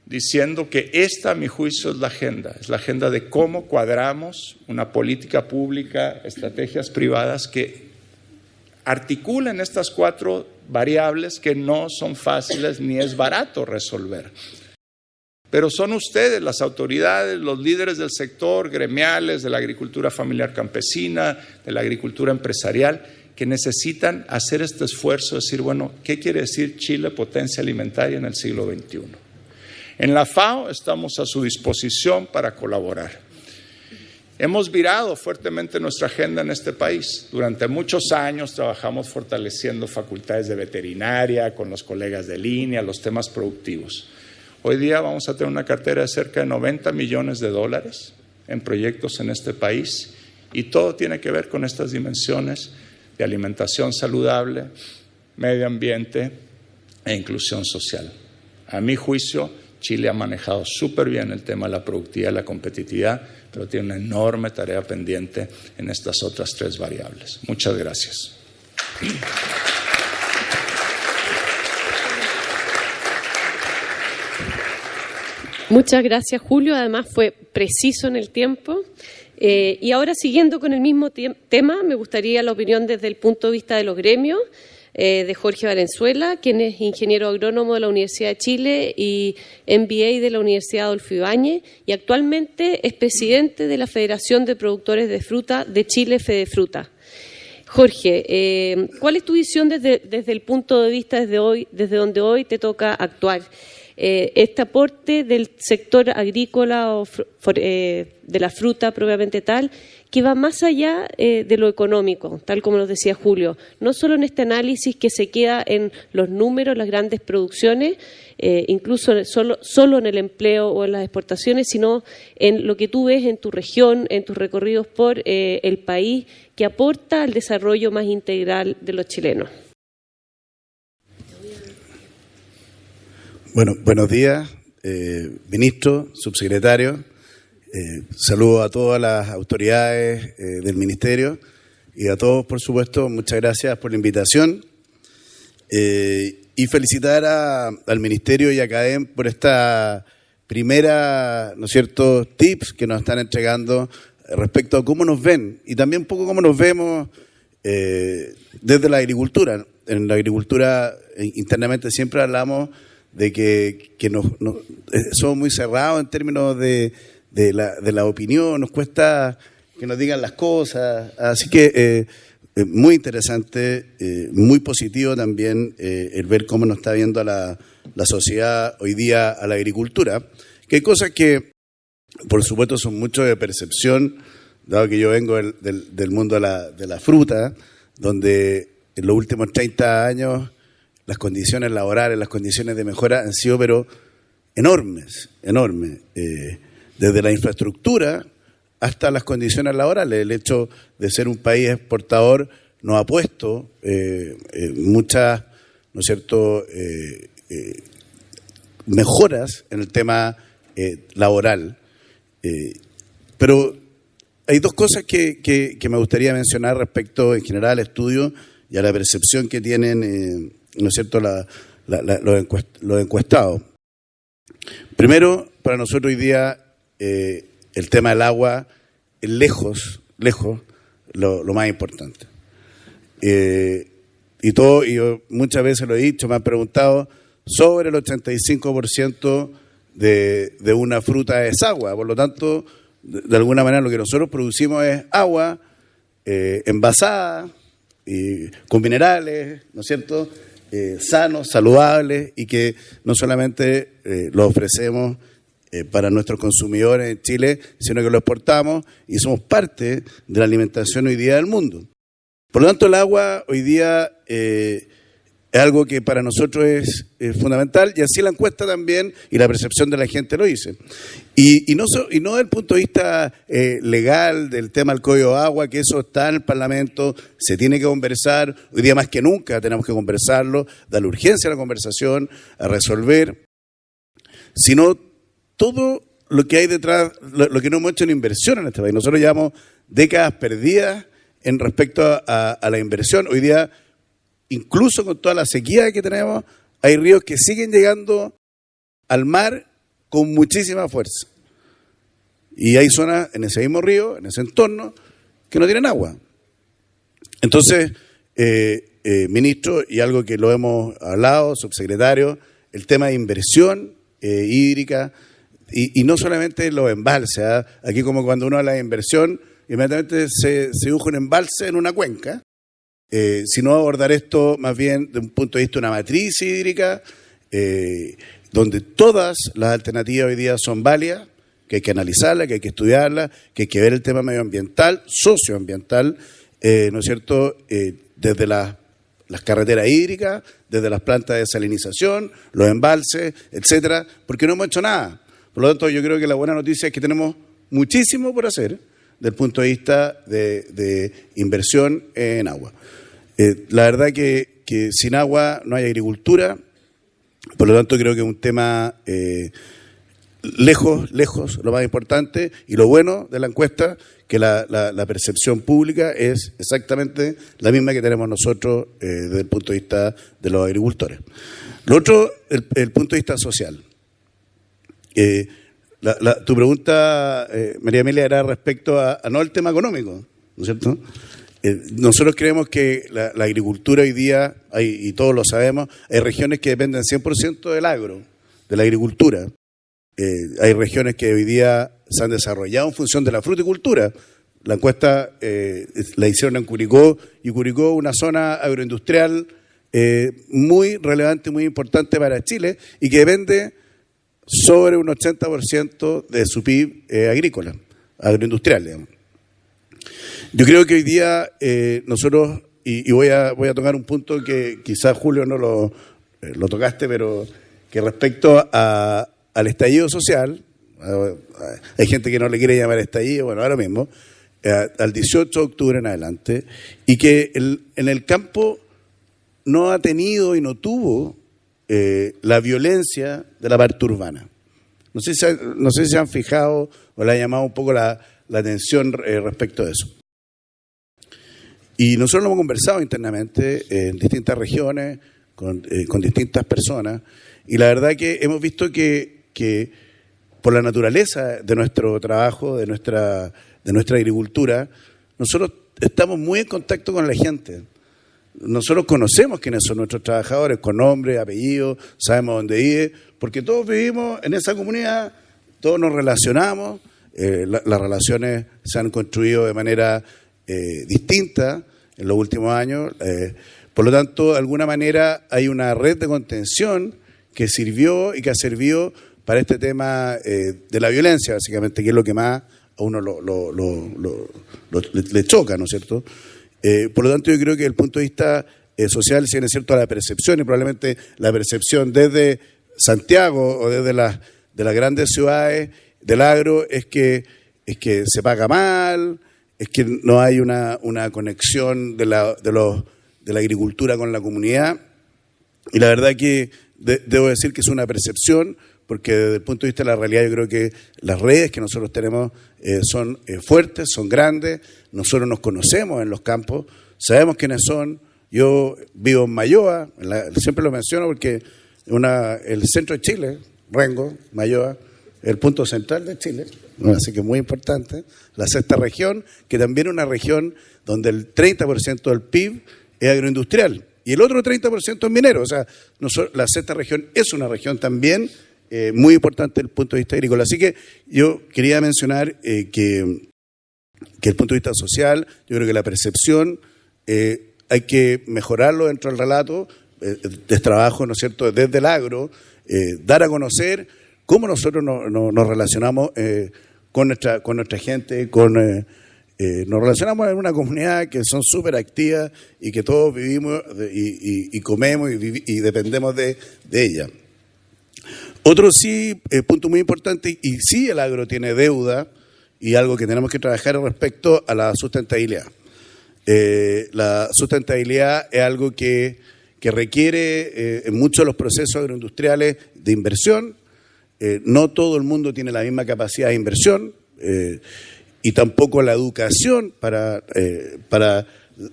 diciendo que esta, a mi juicio, es la agenda de cómo cuadramos una política pública, estrategias privadas que articulen estas 4 variables que no son fáciles ni es barato resolver. Pero son ustedes, las autoridades, los líderes del sector, gremiales, de la agricultura familiar campesina, de la agricultura empresarial, que necesitan hacer este esfuerzo de decir, bueno, ¿qué quiere decir Chile potencia alimentaria en el siglo XXI? En la FAO estamos a su disposición para colaborar. Hemos virado fuertemente nuestra agenda en este país. Durante muchos años trabajamos fortaleciendo facultades de veterinaria, con los colegas de línea, los temas productivos. Hoy día vamos a tener una cartera de cerca de $90 millones en proyectos en este país y todo tiene que ver con estas dimensiones de alimentación saludable, medio ambiente e inclusión social. A mi juicio, Chile ha manejado súper bien el tema de la productividad y la competitividad, pero tiene una enorme tarea pendiente en estas otras 3 variables. Muchas gracias. Muchas gracias, Julio. Además, fue preciso en el tiempo. Y ahora, siguiendo con el mismo tema, me gustaría la opinión desde el punto de vista de los gremios, de Jorge Valenzuela, quien es ingeniero agrónomo de la Universidad de Chile y MBA de la Universidad Adolfo Ibáñez, y actualmente es presidente de la Federación de Productores de Fruta de Chile, Fedefruta. Jorge, ¿cuál es tu visión desde el punto de vista desde donde hoy te toca actuar? Este aporte del sector agrícola o de la fruta propiamente tal, que va más allá de lo económico, tal como nos decía Julio, no solo en este análisis que se queda en los números, las grandes producciones, incluso solo en el empleo o en las exportaciones, sino en lo que tú ves en tu región, en tus recorridos por el país, que aporta al desarrollo más integral de los chilenos. Bueno, buenos días, ministro, subsecretario. Saludo a todas las autoridades del ministerio y a todos, por supuesto, muchas gracias por la invitación. Y felicitar al ministerio y a CADEM por esta primera, ¿no es cierto?, tips que nos están entregando respecto a cómo nos ven y también un poco cómo nos vemos desde la agricultura. En la agricultura internamente siempre hablamos de que somos muy cerrados en términos de la opinión, nos cuesta que nos digan las cosas, así que muy interesante, muy positivo también el ver cómo nos está viendo la sociedad hoy día a la agricultura, que hay cosas que por supuesto son mucho de percepción, dado que yo vengo del mundo de la fruta, donde en los últimos 30 años las condiciones laborales, las condiciones de mejora han sido pero enormes. Desde la infraestructura hasta las condiciones laborales. El hecho de ser un país exportador nos ha puesto muchas, ¿no es cierto?, mejoras en el tema laboral. Pero hay 2 cosas que me gustaría mencionar respecto en general al estudio y a la percepción que tienen ¿no es cierto?, los encuestados. Primero, para nosotros hoy día el tema del agua es lejos lo más importante. Y yo muchas veces lo he dicho, me han preguntado, sobre el 85% de una fruta es agua, por lo tanto, de alguna manera lo que nosotros producimos es agua envasada, y con minerales, ¿no es cierto?, sanos, saludables y que no solamente lo ofrecemos para nuestros consumidores en Chile, sino que lo exportamos y somos parte de la alimentación hoy día del mundo. Por lo tanto, el agua hoy día es algo que para nosotros es fundamental y así la encuesta también y la percepción de la gente lo dice. Y no desde el punto de vista legal del tema del Código de Agua, que eso está en el Parlamento, se tiene que conversar, hoy día más que nunca tenemos que conversarlo, darle urgencia a la conversación, a resolver, sino todo lo que hay detrás, lo que no hemos hecho en inversión en este país. Nosotros llevamos décadas perdidas en respecto a la inversión. Hoy día, incluso con toda la sequía que tenemos, hay ríos que siguen llegando al mar con muchísima fuerza. Y hay zonas en ese mismo río, en ese entorno, que no tienen agua. Entonces, ministro, y algo que lo hemos hablado, subsecretario, el tema de inversión hídrica, y no solamente los embalses. Aquí como cuando uno habla de inversión, inmediatamente se dibuja un embalse en una cuenca, sino abordar esto más bien de un punto de vista de una matriz hídrica, donde todas las alternativas hoy día son válidas, que hay que analizarlas, que hay que estudiarlas, que hay que ver el tema medioambiental, socioambiental, ¿no es cierto?, desde las carreteras hídricas, desde las plantas de desalinización, los embalses, etcétera, porque no hemos hecho nada. Por lo tanto, yo creo que la buena noticia es que tenemos muchísimo por hacer desde el punto de vista de inversión en agua. La verdad que sin agua no hay agricultura, por lo tanto creo que es un tema lejos, lo más importante, y lo bueno de la encuesta, que la percepción pública es exactamente la misma que tenemos nosotros desde el punto de vista de los agricultores. Lo otro, el punto de vista social. Tu pregunta, María Emilia, era respecto a no al tema económico, ¿no es cierto? Nosotros creemos que la agricultura hoy día, y todos lo sabemos, hay regiones que dependen 100% del agro, de la agricultura. Hay regiones que hoy día se han desarrollado en función de la fruticultura. La encuesta la hicieron en Curicó, y Curicó, una zona agroindustrial muy relevante, muy importante para Chile, y que depende sobre un 80% de su PIB agrícola, agroindustrial, digamos. Yo creo que hoy día nosotros, y voy a tocar un punto que quizás, Julio, no lo tocaste, pero que respecto al estallido social, hay gente que no le quiere llamar estallido, bueno, ahora mismo, al 18 de octubre en adelante, y que en el campo no ha tenido y no tuvo la violencia de la parte urbana. No sé si se han fijado o le ha llamado un poco la atención respecto a eso. Y nosotros lo hemos conversado internamente en distintas regiones, con distintas personas, y la verdad que hemos visto que por la naturaleza de nuestro trabajo, de nuestra agricultura, nosotros estamos muy en contacto con la gente. Nosotros conocemos quiénes son nuestros trabajadores, con nombre, apellido, sabemos dónde vive, porque todos vivimos en esa comunidad, todos nos relacionamos, las relaciones se han construido de manera distinta en los últimos años. Por lo tanto, de alguna manera hay una red de contención que sirvió y que ha servido para este tema de la violencia, básicamente, que es lo que más a uno le choca, ¿no es cierto? Por lo tanto, yo creo que desde el punto de vista social, si bien es cierto, la percepción, y probablemente la percepción desde Santiago o desde las grandes ciudades del agro, es que se paga mal, es que no hay una conexión de la agricultura con la comunidad. Y la verdad que debo decir que es una percepción, porque desde el punto de vista de la realidad yo creo que las redes que nosotros tenemos son fuertes, son grandes, nosotros nos conocemos en los campos, sabemos quiénes son. Yo vivo en Malloa, siempre lo menciono porque el centro de Chile, Rengo, Malloa, el punto central de Chile, así que muy importante, la sexta región, que también es una región donde el 30% del PIB es agroindustrial y el otro 30% es minero. O sea, la sexta región es una región también muy importante desde el punto de vista agrícola. Así que yo quería mencionar que el punto de vista social, yo creo que la percepción hay que mejorarlo dentro del relato de trabajo, ¿no es cierto?, desde el agro, dar a conocer cómo nosotros nos relacionamos con nuestra gente, nos relacionamos en una comunidad que son súper activas y que todos vivimos y comemos y dependemos de ella. Otro punto muy importante, y sí el agro tiene deuda, y algo que tenemos que trabajar respecto a la sustentabilidad. La sustentabilidad es algo que requiere en muchos de los procesos agroindustriales de inversión. No todo el mundo tiene la misma capacidad de inversión, y tampoco la educación para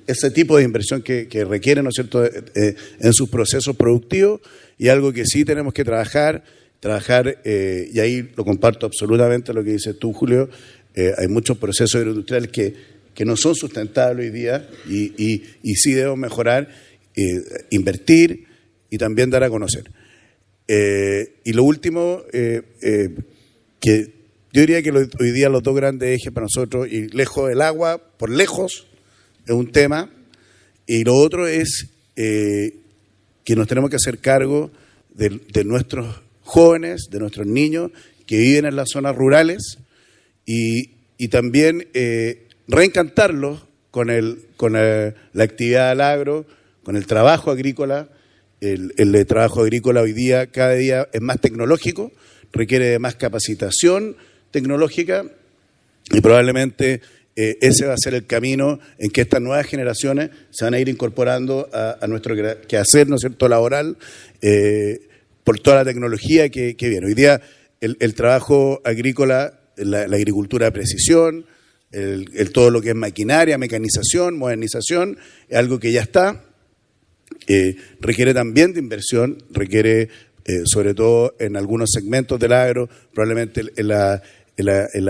ese tipo de inversión que requieren, ¿no es cierto?, en sus procesos productivos, y algo que sí tenemos que trabajar, y ahí lo comparto absolutamente lo que dices tú, Julio. Hay muchos procesos agroindustriales que no son sustentables hoy día y sí debemos mejorar, invertir y también dar a conocer. Y lo último, que yo diría que hoy día los dos grandes ejes para nosotros, y lejos del agua, por lejos, es un tema, y lo otro es que nos tenemos que hacer cargo de nuestros jóvenes, de nuestros niños que viven en las zonas rurales, y también reencantarlos con la actividad del agro, con el trabajo agrícola. El trabajo agrícola hoy día, cada día es más tecnológico, requiere de más capacitación tecnológica, y probablemente ese va a ser el camino en que estas nuevas generaciones se van a ir incorporando a nuestro quehacer, ¿no es cierto?, laboral, por toda la tecnología que viene. Hoy día el trabajo agrícola, la agricultura de precisión, todo lo que es maquinaria, mecanización, modernización, es algo que ya está. Requiere también de inversión, requiere sobre todo en algunos segmentos del agro, probablemente en la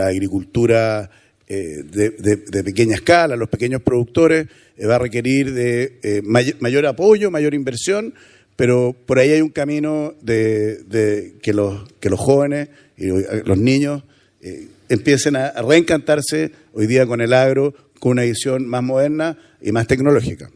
agricultura de pequeña escala, los pequeños productores, va a requerir de mayor apoyo, mayor inversión, pero por ahí hay un camino de que los jóvenes y los niños empiecen a reencantarse hoy día con el agro, con una visión más moderna y más tecnológica.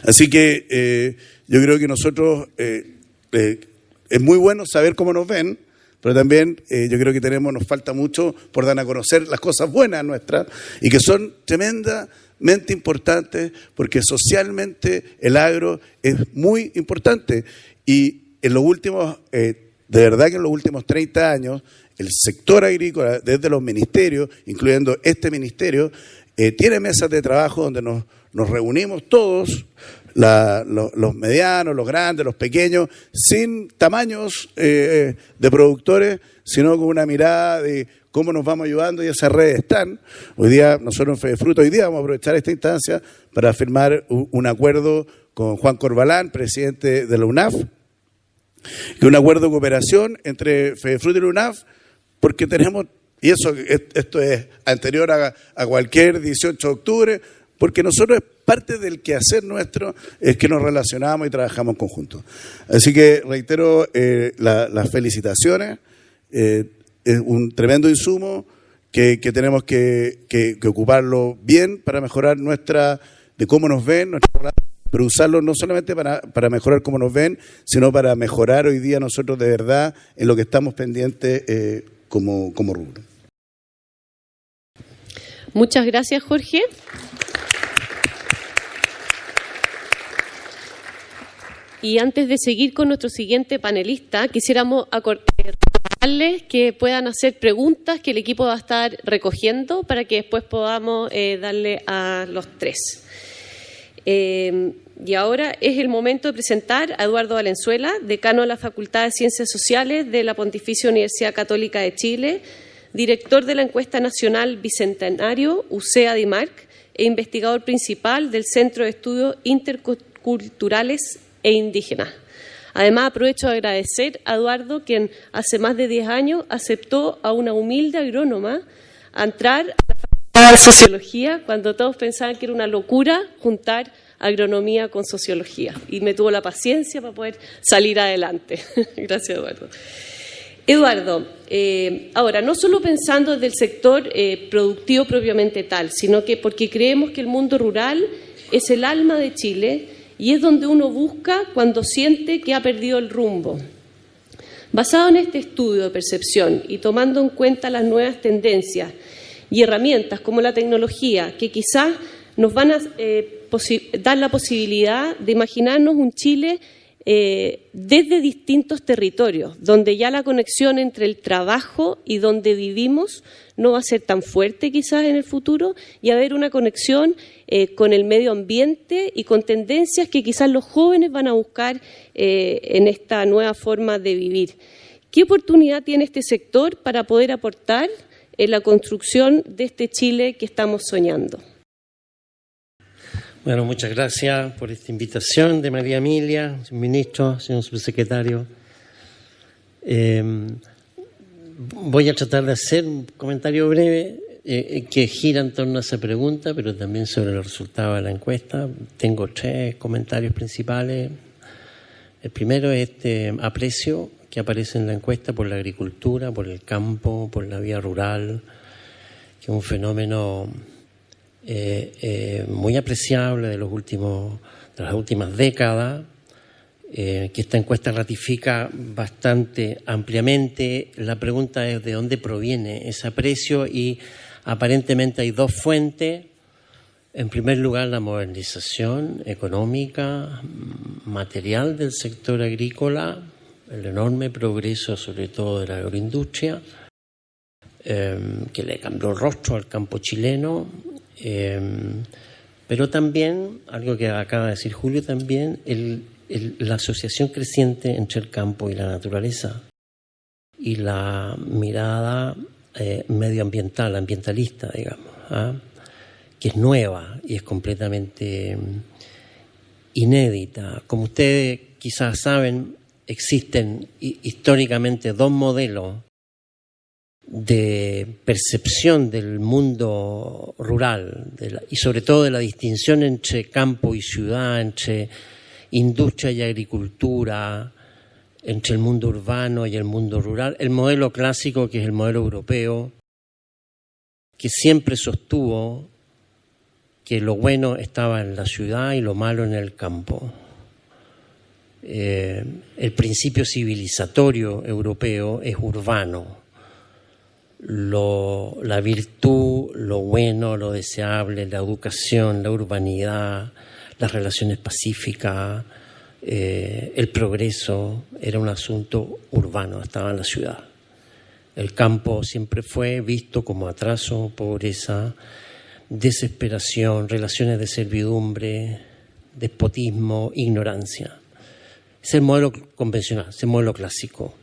Así que yo creo que nosotros es muy bueno saber cómo nos ven, pero también yo creo que nos falta mucho por dar a conocer las cosas buenas nuestras, y que son tremendamente importantes, porque socialmente el agro es muy importante. Y en los últimos, de verdad que en los últimos 30 años, el sector agrícola, desde los ministerios, incluyendo este ministerio, tiene mesas de trabajo donde nos reunimos todos, los medianos, los grandes, los pequeños, sin tamaños de productores, sino con una mirada de cómo nos vamos ayudando, y esas redes están. Hoy día, nosotros en Fedefruta, hoy día vamos a aprovechar esta instancia para firmar un acuerdo con Juan Corbalán, presidente de la UNAF, que es un acuerdo de cooperación entre Fedefruta y la UNAF, porque tenemos, y esto es anterior a cualquier 18 de octubre, porque nosotros, parte del quehacer nuestro es que nos relacionamos y trabajamos en conjunto. Así que reitero las felicitaciones, es un tremendo insumo que tenemos que ocuparlo bien para mejorar de cómo nos ven, pero usarlo no solamente para mejorar cómo nos ven, sino para mejorar hoy día nosotros de verdad en lo que estamos pendientes como rubro. Muchas gracias, Jorge. Y antes de seguir con nuestro siguiente panelista, quisiéramos recordarles que puedan hacer preguntas que el equipo va a estar recogiendo para que después podamos darle a los tres. Y ahora es el momento de presentar a Eduardo Valenzuela, decano de la Facultad de Ciencias Sociales de la Pontificia Universidad Católica de Chile, director de la Encuesta Nacional Bicentenario, UCEA-DIMARC, e investigador principal del Centro de Estudios Interculturales e Indígenas. Además, aprovecho de agradecer a Eduardo, quien hace más de 10 años aceptó a una humilde agrónoma a entrar a la Facultad de Sociología cuando todos pensaban que era una locura juntar agronomía con sociología. Y me tuvo la paciencia para poder salir adelante. Gracias, Eduardo. Eduardo, ahora, no solo pensando desde el sector productivo propiamente tal, sino que porque creemos que el mundo rural es el alma de Chile y es donde uno busca cuando siente que ha perdido el rumbo. Basado en este estudio de percepción y tomando en cuenta las nuevas tendencias y herramientas como la tecnología, que quizás nos van a dar la posibilidad de imaginarnos un Chile desde distintos territorios, donde ya la conexión entre el trabajo y donde vivimos no va a ser tan fuerte quizás en el futuro, y haber una conexión con el medio ambiente y con tendencias que quizás los jóvenes van a buscar en esta nueva forma de vivir. ¿Qué oportunidad tiene este sector para poder aportar en la construcción de este Chile que estamos soñando. Bueno, muchas gracias por esta invitación de María Emilia, señor ministro, señor subsecretario. Voy a tratar de hacer un comentario breve que gira en torno a esa pregunta, pero también sobre los resultados de la encuesta. Tengo 3 comentarios principales. El primero es este aprecio que aparece en la encuesta por la agricultura, por el campo, por la vida rural, que es un fenómeno muy apreciable de las últimas décadas, que esta encuesta ratifica bastante ampliamente. La pregunta es de dónde proviene ese aprecio y aparentemente hay 2 fuentes. En primer lugar, la modernización económica, material del sector agrícola, el enorme progreso sobre todo de la agroindustria, que le cambió el rostro al campo chileno, pero también, algo que acaba de decir Julio también, la asociación creciente entre el campo y la naturaleza y la mirada medioambiental, ambientalista, digamos, que es nueva y es completamente inédita. Como ustedes quizás saben, existen históricamente 2 modelos de percepción del mundo rural y sobre todo de la distinción entre campo y ciudad, entre industria y agricultura, entre el mundo urbano y el mundo rural. El modelo clásico, que es el modelo europeo, que siempre sostuvo que lo bueno estaba en la ciudad y lo malo en el campo. El principio civilizatorio europeo es urbano. La virtud, lo bueno, lo deseable, la educación, la urbanidad, las relaciones pacíficas, el progreso, era un asunto urbano, estaba en la ciudad. El campo siempre fue visto como atraso, pobreza, desesperación, relaciones de servidumbre, despotismo, ignorancia. Es el modelo convencional, es el modelo clásico.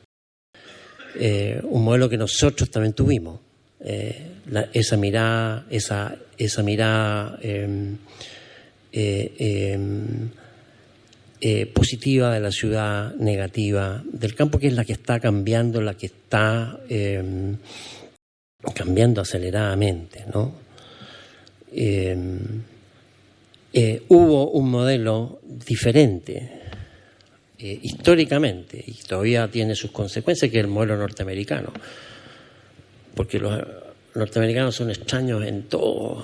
Un modelo que nosotros también tuvimos. Esa mirada positiva de la ciudad, negativa del campo, que es la que está cambiando, la que está cambiando aceleradamente, ¿no? Hubo un modelo diferente históricamente, y todavía tiene sus consecuencias, que es el modelo norteamericano, porque los norteamericanos son extraños en todo,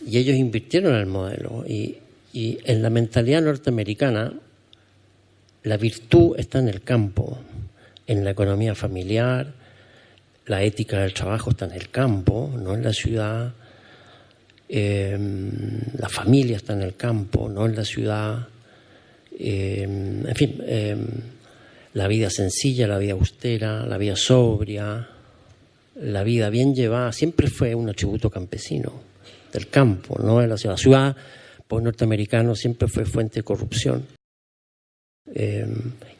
y ellos invirtieron en el modelo, y en la mentalidad norteamericana la virtud está en el campo, en la economía familiar, la ética del trabajo está en el campo, no en la ciudad. La familia está en el campo, no en la ciudad. En fin, la vida sencilla, la vida austera, la vida sobria, la vida bien llevada, siempre fue un atributo campesino del campo, no de la ciudad. La ciudad, por norteamericano, siempre fue fuente de corrupción.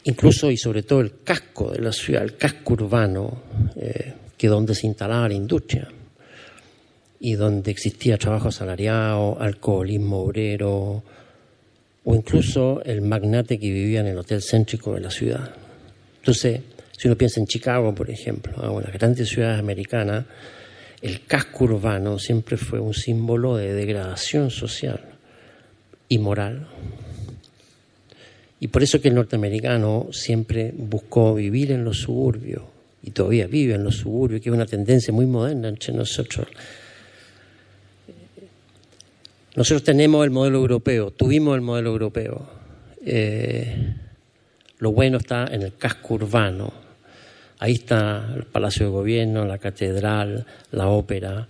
Incluso y sobre todo el casco de la ciudad, el casco urbano, que donde se instalaba la industria y donde existía trabajo asalariado, alcoholismo obrero, o incluso el magnate que vivía en el hotel céntrico de la ciudad. Entonces, si uno piensa en Chicago, por ejemplo, o en las grandes ciudades americanas, el casco urbano siempre fue un símbolo de degradación social y moral. Y por eso que el norteamericano siempre buscó vivir en los suburbios, y todavía vive en los suburbios, que es una tendencia muy moderna entre nosotros. Nosotros tenemos el modelo europeo, tuvimos el modelo europeo. Lo bueno está en el casco urbano. Ahí está el Palacio de Gobierno, la Catedral, la Ópera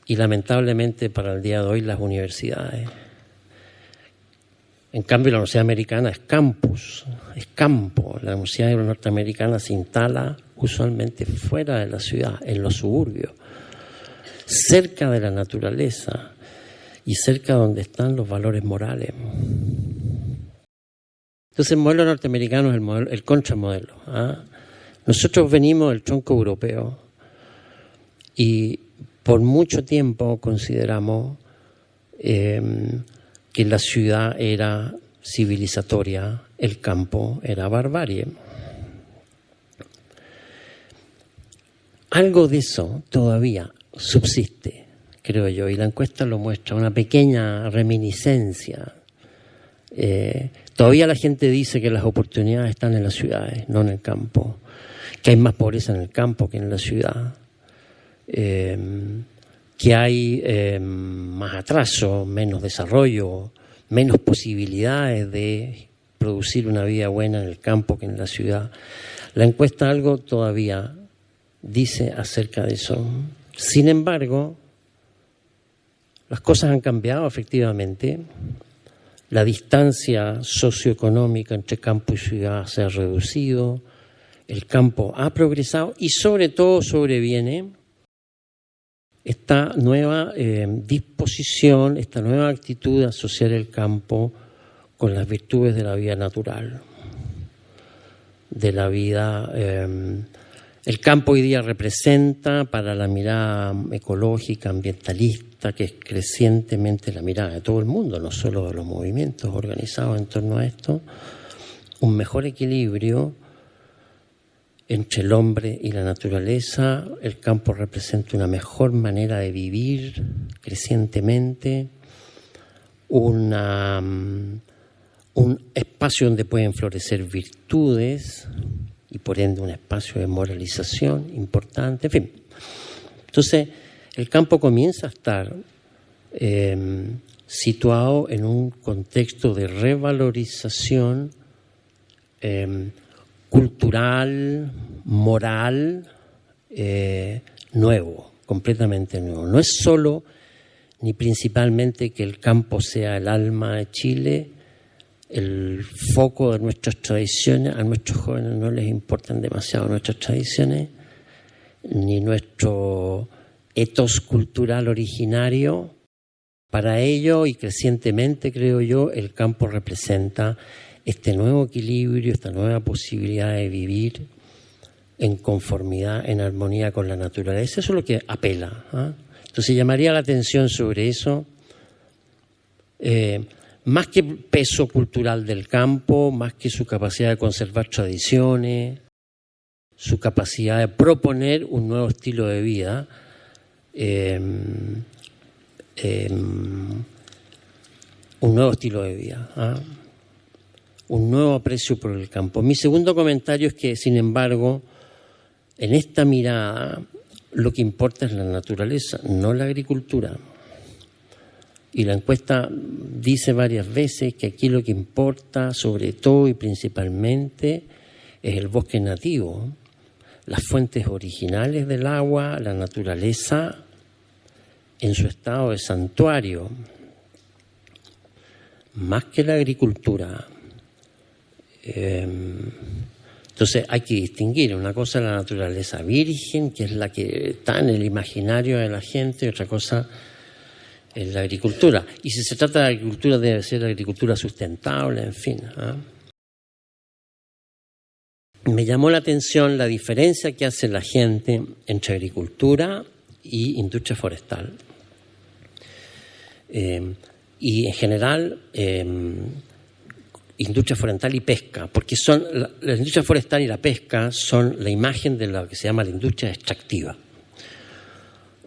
y lamentablemente para el día de hoy las universidades. En cambio la Universidad Americana es campus, es campo. La Universidad Norteamericana se instala usualmente fuera de la ciudad, en los suburbios, cerca de la naturaleza y cerca donde están los valores morales. Entonces el modelo norteamericano es el contramodelo, Nosotros venimos del tronco europeo y por mucho tiempo consideramos que la ciudad era civilizatoria, el campo era barbarie. Algo de eso todavía subsiste, creo yo, y la encuesta lo muestra, una pequeña reminiscencia. Todavía la gente dice que las oportunidades están en las ciudades, no en el campo, que hay más pobreza en el campo que en la ciudad, que hay más atraso, menos desarrollo, menos posibilidades de producir una vida buena en el campo que en la ciudad. La encuesta algo todavía dice acerca de eso. Sin embargo, las cosas han cambiado efectivamente. La distancia socioeconómica entre campo y ciudad se ha reducido, el campo ha progresado y sobre todo sobreviene esta nueva disposición, esta nueva actitud de asociar el campo con las virtudes de la vida natural, de la vida. El campo hoy día representa para la mirada ecológica, ambientalista, que es crecientemente la mirada de todo el mundo, no solo de los movimientos organizados en torno a esto, un mejor equilibrio entre el hombre y la naturaleza. El campo representa una mejor manera de vivir crecientemente, un espacio donde pueden florecer virtudes y por ende un espacio de moralización importante, en fin. Entonces, el campo comienza a estar situado en un contexto de revalorización cultural, moral, nuevo, completamente nuevo. No es solo ni principalmente que el campo sea el alma de Chile, el foco de nuestras tradiciones. A nuestros jóvenes no les importan demasiado nuestras tradiciones, ni nuestro etos cultural originario. Para ello, y crecientemente creo yo, el campo representa este nuevo equilibrio, esta nueva posibilidad de vivir en conformidad, en armonía con la naturaleza. Eso es lo que apela, ¿eh? Entonces llamaría la atención sobre eso, más que el peso cultural del campo, más que su capacidad de conservar tradiciones, su capacidad de proponer un nuevo estilo de vida, un nuevo estilo de vida, ¿eh? Un nuevo aprecio por el campo. Mi segundo comentario es que, sin embargo, en esta mirada lo que importa es la naturaleza, no la agricultura. Y la encuesta dice varias veces que aquí lo que importa, sobre todo y principalmente, es el bosque nativo, las fuentes originales del agua, la naturaleza en su estado de santuario, más que la agricultura. Entonces hay que distinguir, una cosa es la naturaleza virgen, que es la que está en el imaginario de la gente, y otra cosa es la agricultura. Y si se trata de agricultura, debe ser agricultura sustentable, en fin, ¿eh? Me llamó la atención la diferencia que hace la gente entre agricultura y industria forestal. Y en general, industria forestal y pesca, porque son la industria forestal y la pesca son la imagen de lo que se llama la industria extractiva,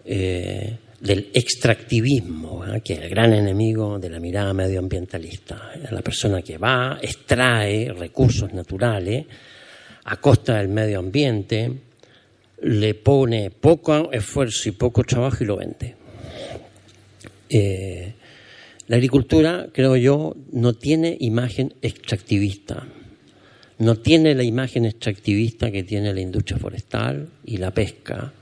del extractivismo, ¿eh? Que es el gran enemigo de la mirada medioambientalista. Es la persona que va, extrae recursos naturales a costa del medio ambiente, le pone poco esfuerzo y poco trabajo y lo vende. La agricultura, creo yo, no tiene imagen extractivista, no tiene la imagen extractivista que tiene la industria forestal y la pesca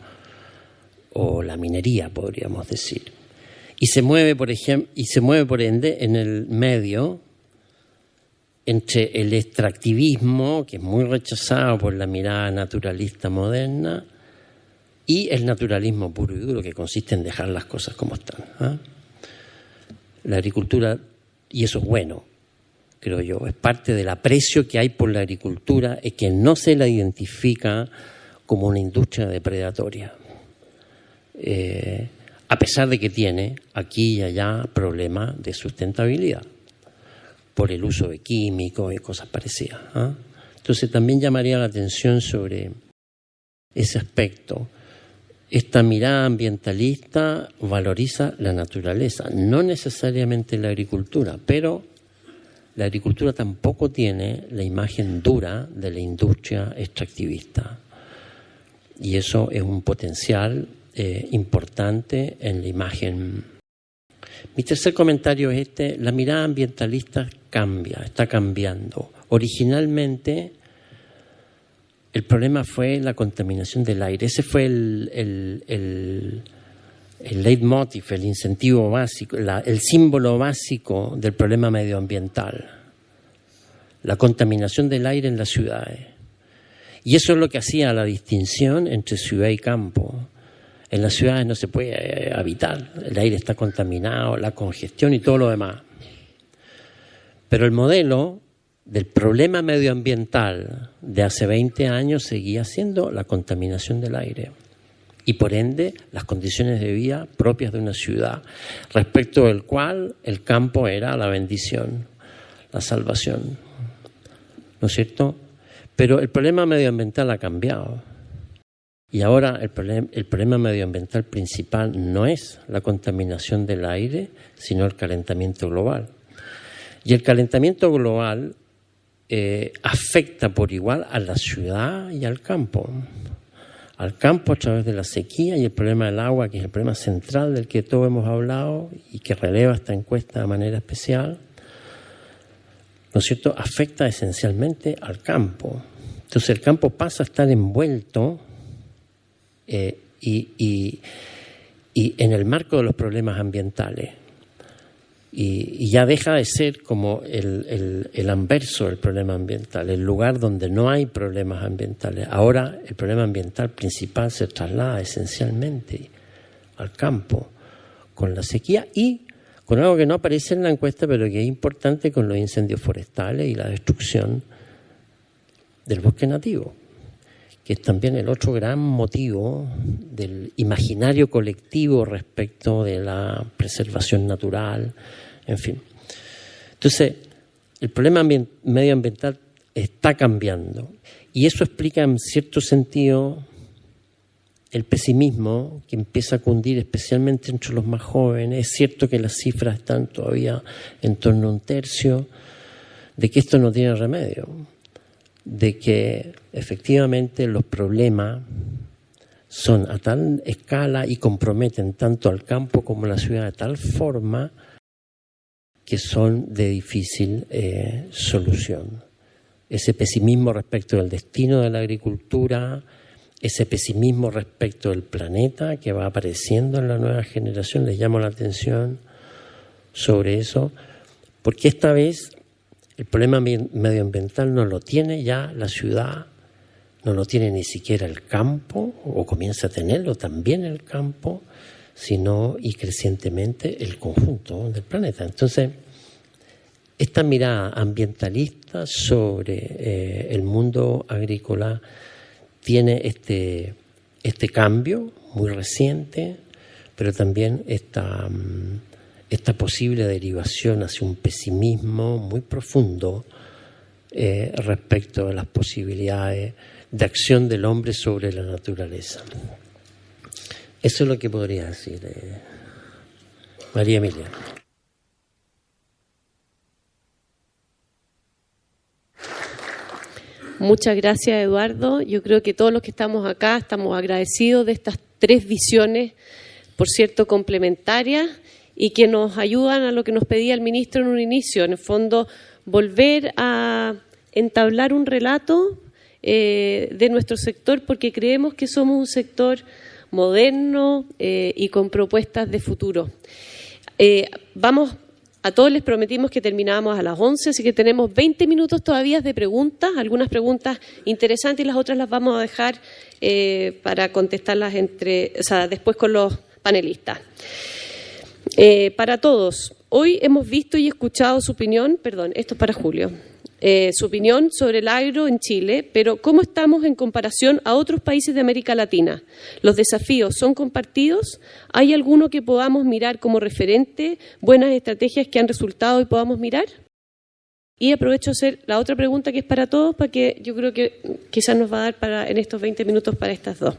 o la minería, podríamos decir. Y se mueve, por ende, en el medio entre el extractivismo, que es muy rechazado por la mirada naturalista moderna, y el naturalismo puro y duro, que consiste en dejar las cosas como están, ¿eh? La agricultura, y eso es bueno, creo yo. Es parte del aprecio que hay por la agricultura, es que no se la identifica como una industria depredatoria. A pesar de que tiene aquí y allá problemas de sustentabilidad por el uso de químicos y cosas parecidas, ¿eh? Entonces también llamaría la atención sobre ese aspecto. Esta mirada ambientalista valoriza la naturaleza, no necesariamente la agricultura, pero la agricultura tampoco tiene la imagen dura de la industria extractivista. Y eso es un potencial importante en la imagen. Mi tercer comentario es la mirada ambientalista cambia, está cambiando. Originalmente el problema fue la contaminación del aire. Ese fue el leitmotiv, el incentivo básico, el símbolo básico del problema medioambiental. La contaminación del aire en las ciudades. Y eso es lo que hacía la distinción entre ciudad y campo. En las ciudades no se puede habitar, el aire está contaminado, la congestión y todo lo demás. Pero el modelo del problema medioambiental de hace 20 años seguía siendo la contaminación del aire y por ende las condiciones de vida propias de una ciudad, respecto del cual el campo era la bendición, la salvación, ¿no es cierto? Pero el problema medioambiental ha cambiado. Y ahora el problema medioambiental principal no es la contaminación del aire, sino el calentamiento global. Y el calentamiento global afecta por igual a la ciudad y al campo. Al campo a través de la sequía y el problema del agua, que es el problema central del que todos hemos hablado y que releva esta encuesta de manera especial, ¿no es cierto?, afecta esencialmente al campo. Entonces el campo pasa a estar envuelto y en el marco de los problemas ambientales y ya deja de ser como el anverso del problema ambiental, el lugar donde no hay problemas ambientales. Ahora el problema ambiental principal se traslada esencialmente al campo con la sequía y con algo que no aparece en la encuesta pero que es importante, con los incendios forestales y la destrucción del bosque nativo, que es también el otro gran motivo del imaginario colectivo respecto de la preservación natural, en fin. Entonces, el problema medioambiental está cambiando y eso explica en cierto sentido el pesimismo que empieza a cundir especialmente entre los más jóvenes. Es cierto que las cifras están todavía en torno a 1/3 de que esto no tiene remedio, de que efectivamente los problemas son a tal escala y comprometen tanto al campo como a la ciudad de tal forma que son de difícil solución. Ese pesimismo respecto del destino de la agricultura, ese pesimismo respecto del planeta que va apareciendo en la nueva generación, les llamo la atención sobre eso, porque esta vez el problema medioambiental no lo tiene ya la ciudad, no lo tiene ni siquiera el campo, o comienza a tenerlo también el campo, sino y crecientemente el conjunto del planeta. Entonces, esta mirada ambientalista sobre el mundo agrícola tiene este cambio muy reciente, pero también esta posible derivación hacia un pesimismo muy profundo respecto a las posibilidades de acción del hombre sobre la naturaleza. Eso es lo que podría decir María Emilia. Muchas gracias, Eduardo. Yo creo que todos los que estamos acá estamos agradecidos de estas 3 visiones, por cierto, complementarias, y que nos ayudan a lo que nos pedía el ministro en un inicio, en el fondo, volver a entablar un relato de nuestro sector, porque creemos que somos un sector moderno y con propuestas de futuro. A todos les prometimos que terminábamos a las 11, así que tenemos 20 minutos todavía de preguntas, algunas preguntas interesantes y las otras las vamos a dejar para contestarlas después con los panelistas. Para todos, Hoy hemos visto y escuchado su opinión, perdón, esto es para Julio, su opinión sobre el agro en Chile, pero ¿cómo estamos en comparación a otros países de América Latina? ¿Los desafíos son compartidos? ¿Hay alguno que podamos mirar como referente, buenas estrategias que han resultado y podamos mirar? Y aprovecho a hacer la otra pregunta que es para todos, para que yo creo que quizás nos va a dar en estos 20 minutos para estas dos.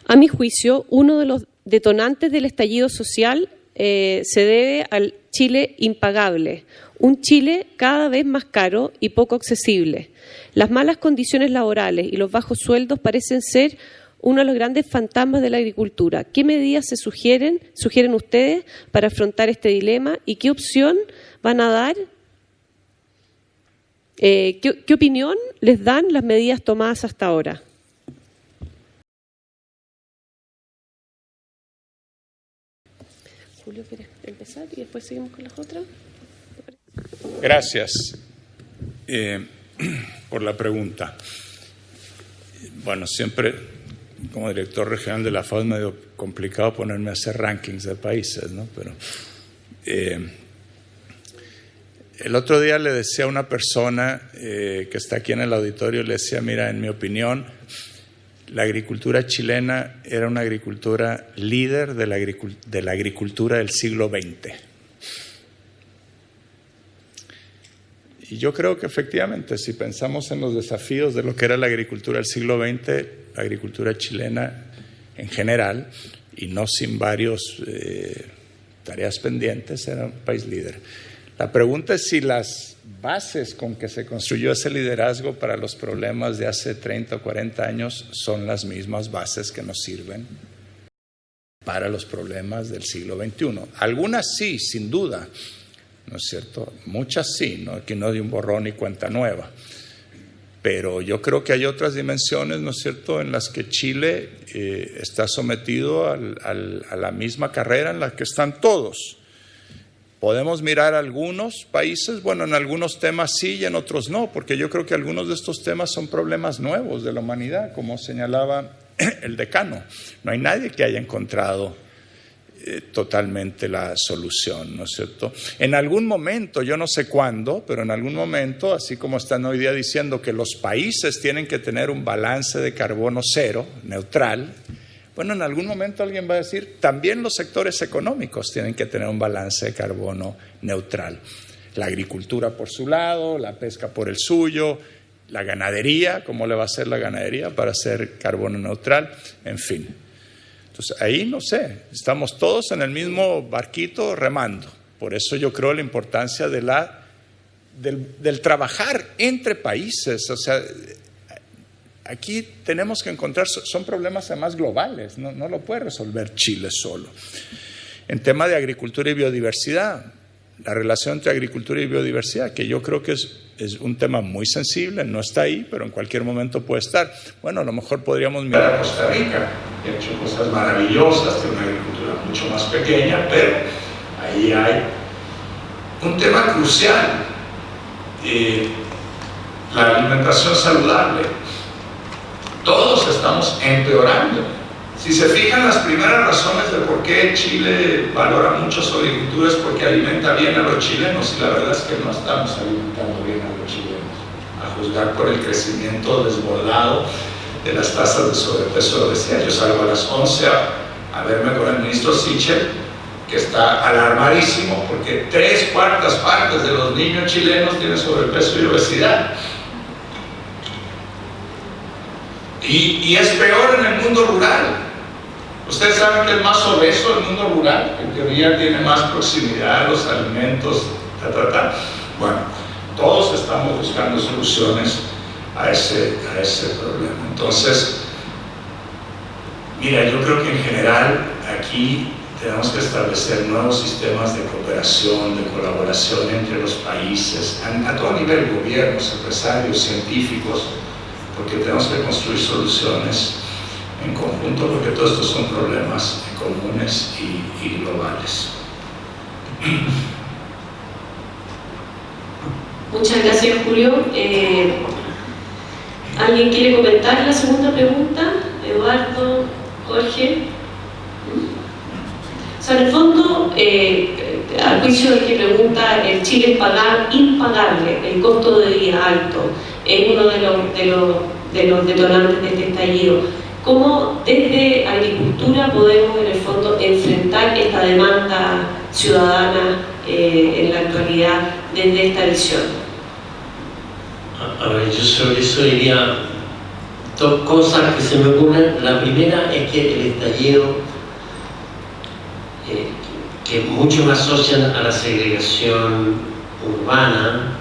A mi juicio, uno de los detonantes del estallido social se debe al Chile impagable, un Chile cada vez más caro y poco accesible. Las malas condiciones laborales y los bajos sueldos parecen ser uno de los grandes fantasmas de la agricultura. ¿Qué medidas sugieren ustedes para afrontar este dilema y qué opción van a dar? ¿Qué opinión les dan las medidas tomadas hasta ahora? Julio, ¿quieres empezar y después seguimos con las otras? Gracias por la pregunta. Bueno, siempre como director regional de la FAO es medio complicado ponerme a hacer rankings de países, ¿no? Pero el otro día le decía a una persona que está aquí en el auditorio, le decía, mira, en mi opinión, la agricultura chilena era una agricultura líder de la agricultura del siglo XX. Y yo creo que efectivamente, si pensamos en los desafíos de lo que era la agricultura del siglo XX, la agricultura chilena en general, y no sin varios tareas pendientes, era un país líder. La pregunta es si las bases con que se construyó ese liderazgo para los problemas de hace 30 o 40 años son las mismas bases que nos sirven para los problemas del siglo XXI. Algunas sí, sin duda, ¿no es cierto? Muchas sí, ¿no? Aquí no hay un borrón y cuenta nueva. Pero yo creo que hay otras dimensiones, ¿no es cierto?, en las que Chile está sometido a la misma carrera en la que están todos. Podemos mirar algunos países, bueno, en algunos temas sí y en otros no, porque yo creo que algunos de estos temas son problemas nuevos de la humanidad, como señalaba el decano. No hay nadie que haya encontrado totalmente la solución, ¿no es cierto? En algún momento, yo no sé cuándo, pero en algún momento, así como están hoy día diciendo que los países tienen que tener un balance de carbono cero, neutral, bueno, en algún momento alguien va a decir, también los sectores económicos tienen que tener un balance de carbono neutral. La agricultura por su lado, la pesca por el suyo, la ganadería, ¿cómo le va a hacer la ganadería para ser carbono neutral? En fin. Entonces, ahí no sé, estamos todos en el mismo barquito remando. Por eso yo creo la importancia del trabajar entre países. O sea, aquí tenemos que encontrar, son problemas además globales, no lo puede resolver Chile solo. En tema de agricultura y biodiversidad, la relación entre agricultura y biodiversidad, que yo creo que es un tema muy sensible, no está ahí, pero en cualquier momento puede estar. Bueno, a lo mejor podríamos mirar a Costa Rica, que ha hecho cosas maravillosas, tiene una agricultura mucho más pequeña, pero ahí hay un tema crucial, la alimentación saludable. Todos estamos empeorando. Si se fijan, las primeras razones de por qué Chile valora mucho su agricultura es porque alimenta bien a los chilenos, y la verdad es que no estamos alimentando bien a los chilenos, a juzgar por el crecimiento desbordado de las tasas de sobrepeso y obesidad. Yo salgo a las 11 a verme con el ministro Sichel, que está alarmadísimo porque 3/4 partes de los niños chilenos tienen sobrepeso y obesidad. Y es peor en el mundo rural. Ustedes saben que es más obeso el mundo rural, que en teoría tiene más proximidad a los alimentos, Bueno, todos estamos buscando soluciones a ese problema. Entonces, mira, yo creo que en general aquí tenemos que establecer nuevos sistemas de cooperación, de colaboración entre los países, a todo nivel, gobiernos, empresarios, científicos, porque tenemos que construir soluciones en conjunto, porque todos estos son problemas comunes y globales. Muchas gracias, Julio. ¿Alguien quiere comentar la segunda pregunta? Eduardo, Jorge. O sea, en el fondo, al juicio del que pregunta, el Chile es impagable, el costo de vida alto, es uno de los detonantes de este estallido. ¿Cómo desde agricultura podemos en el fondo enfrentar esta demanda ciudadana en la actualidad desde esta visión? A ver, yo sobre eso diría dos cosas que se me ocurren. La primera es que el estallido, que muchos asocian a la segregación urbana,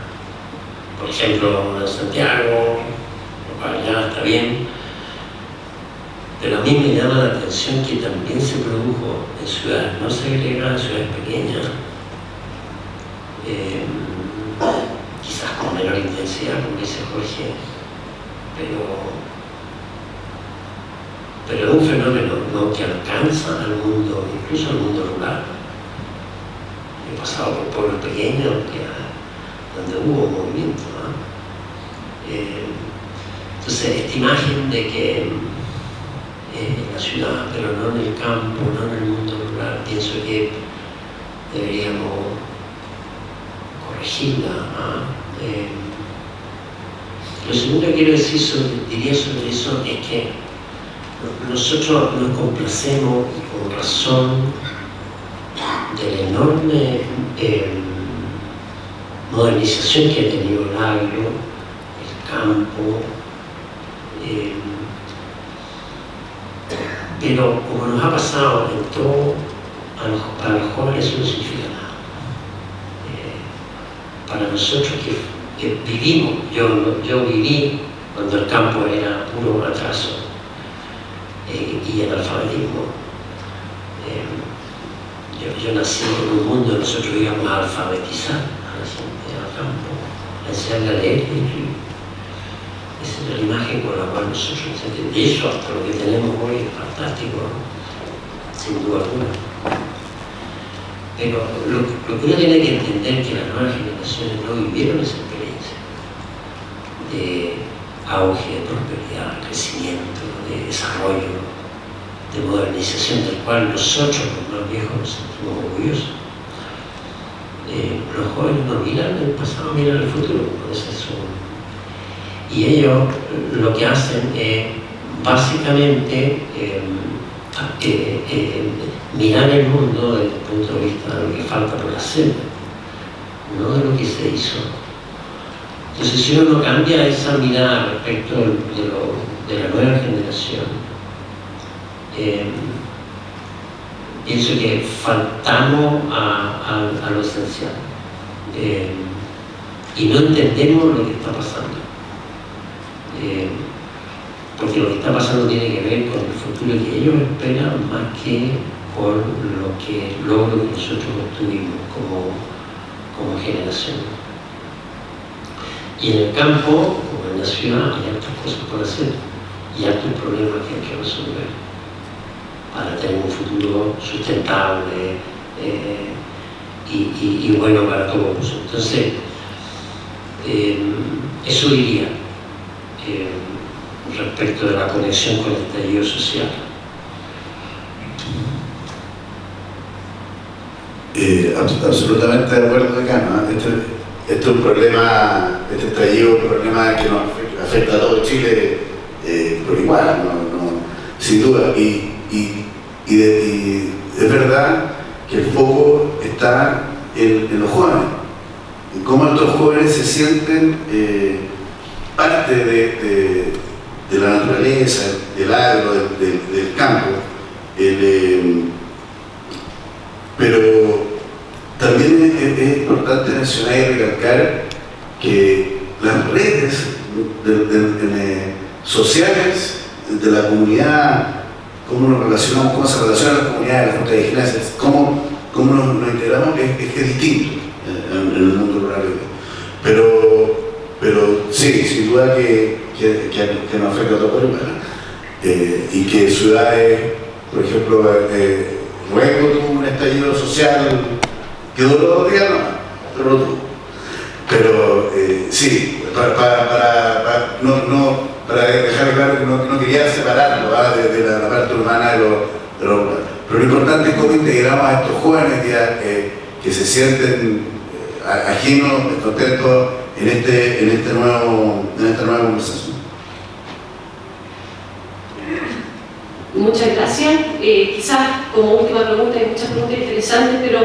por ejemplo en Santiago, lo cual ya está bien, pero a mí me llama la atención que también se produjo en ciudades no segregadas, en ciudades pequeñas, quizás con menor intensidad, como dice Jorge, pero es un fenómeno no que alcanza al mundo, incluso al mundo rural. He pasado por pueblos pequeños donde hubo movimiento, ¿no? Entonces, esta imagen de que en la ciudad, pero no en el campo, no en el mundo rural, pienso que deberíamos corregirla, ¿no? Lo segundo que quiero decir diría sobre eso es que nosotros nos complacemos, y con razón, de la enorme modernización que ha tenido el agro, el campo, pero como nos ha pasado en todo, para los jóvenes eso no significa nada. Para nosotros que vivimos, yo viví cuando el campo era puro atraso y analfabetismo. Yo nací en un mundo, nosotros íbamos a alfabetizar a la gente al campo, a enseñarle a leer y escribir. Esa es la imagen con la cual nosotros entendemos. Y eso, hasta lo que tenemos hoy, es fantástico, ¿no? Sin duda alguna. Pero lo que uno tiene que entender es que las nuevas generaciones no vivieron esa experiencia de auge, de prosperidad, de crecimiento, de desarrollo, de modernización, del cual nosotros, los más viejos, nos sentimos orgullosos. Los jóvenes no miran el pasado, miran el futuro. Y ellos lo que hacen es básicamente mirar el mundo desde el punto de vista de lo que falta por hacer, no de lo que se hizo. Entonces, si uno no cambia esa mirada respecto de la nueva generación, pienso que faltamos a lo esencial y no entendemos lo que está pasando. Porque lo que está pasando tiene que ver con el futuro que ellos esperan más que con el logro que nosotros obtuvimos como generación. Y en el campo, como en la ciudad, hay hartas cosas por hacer y hartos problemas que hay que resolver para tener un futuro sustentable y bueno para todos. Entonces, eso diría respecto de la conexión con el estallido social. Absolutamente de acuerdo acá, ¿no? Este es un problema, este estallido es un problema que nos afecta a todo Chile por igual, sin duda. Y es verdad que el foco está en los jóvenes, en cómo estos jóvenes se sienten parte de la naturaleza, del agro, del campo, pero también es importante mencionar y recalcar que las redes sociales de la comunidad, cómo nos relacionamos, cómo se relacionan las comunidades, las juntas de vigilancia, cómo nos integramos, es distinto en el mundo rural. Pero sí, sin duda que nos afecta a todo el mundo. Y que ciudades, por ejemplo, Hueco tuvo un estallido social que duró 2 días, pero lo tuvo. Pero sí, para dejar claro que no quería separarlo de la parte urbana de lo rural. Pero lo importante es cómo integramos a estos jóvenes que se sienten ajenos, descontentos en esta nueva conversación. Muchas gracias. Quizás como última pregunta, hay muchas preguntas interesantes, pero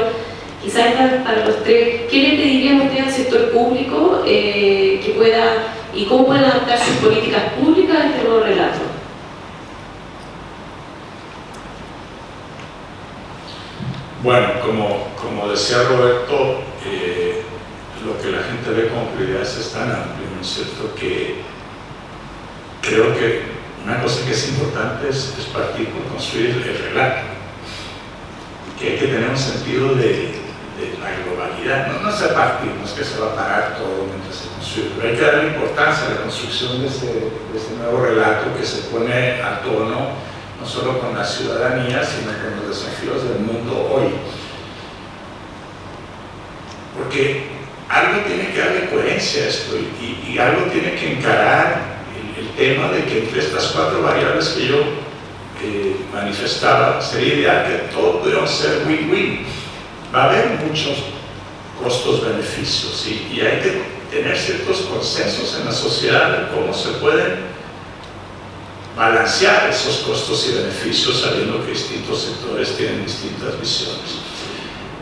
quizás esta para los tres. ¿Qué le pedirían ustedes al sector público que pueda y cómo pueden adaptar sus políticas públicas a este nuevo relato? Bueno, como decía Roberto, lo que la gente ve como prioridades es tan amplio, ¿no es cierto?, que creo que una cosa que es importante es partir por construir el relato, que hay que tener un sentido de la globalidad, no es partir, no es que se va a parar todo mientras se construye, pero hay que darle importancia a la construcción de ese nuevo relato que se pone a tono no solo con la ciudadanía, sino con los desafíos del mundo hoy. Porque algo tiene que darle coherencia a esto y algo tiene que encarar el tema de que entre estas cuatro variables que yo manifestaba, sería ideal que todos pudieran ser win-win. Va a haber muchos costos-beneficios y hay que tener ciertos consensos en la sociedad de cómo se pueden balancear esos costos y beneficios sabiendo que distintos sectores tienen distintas visiones.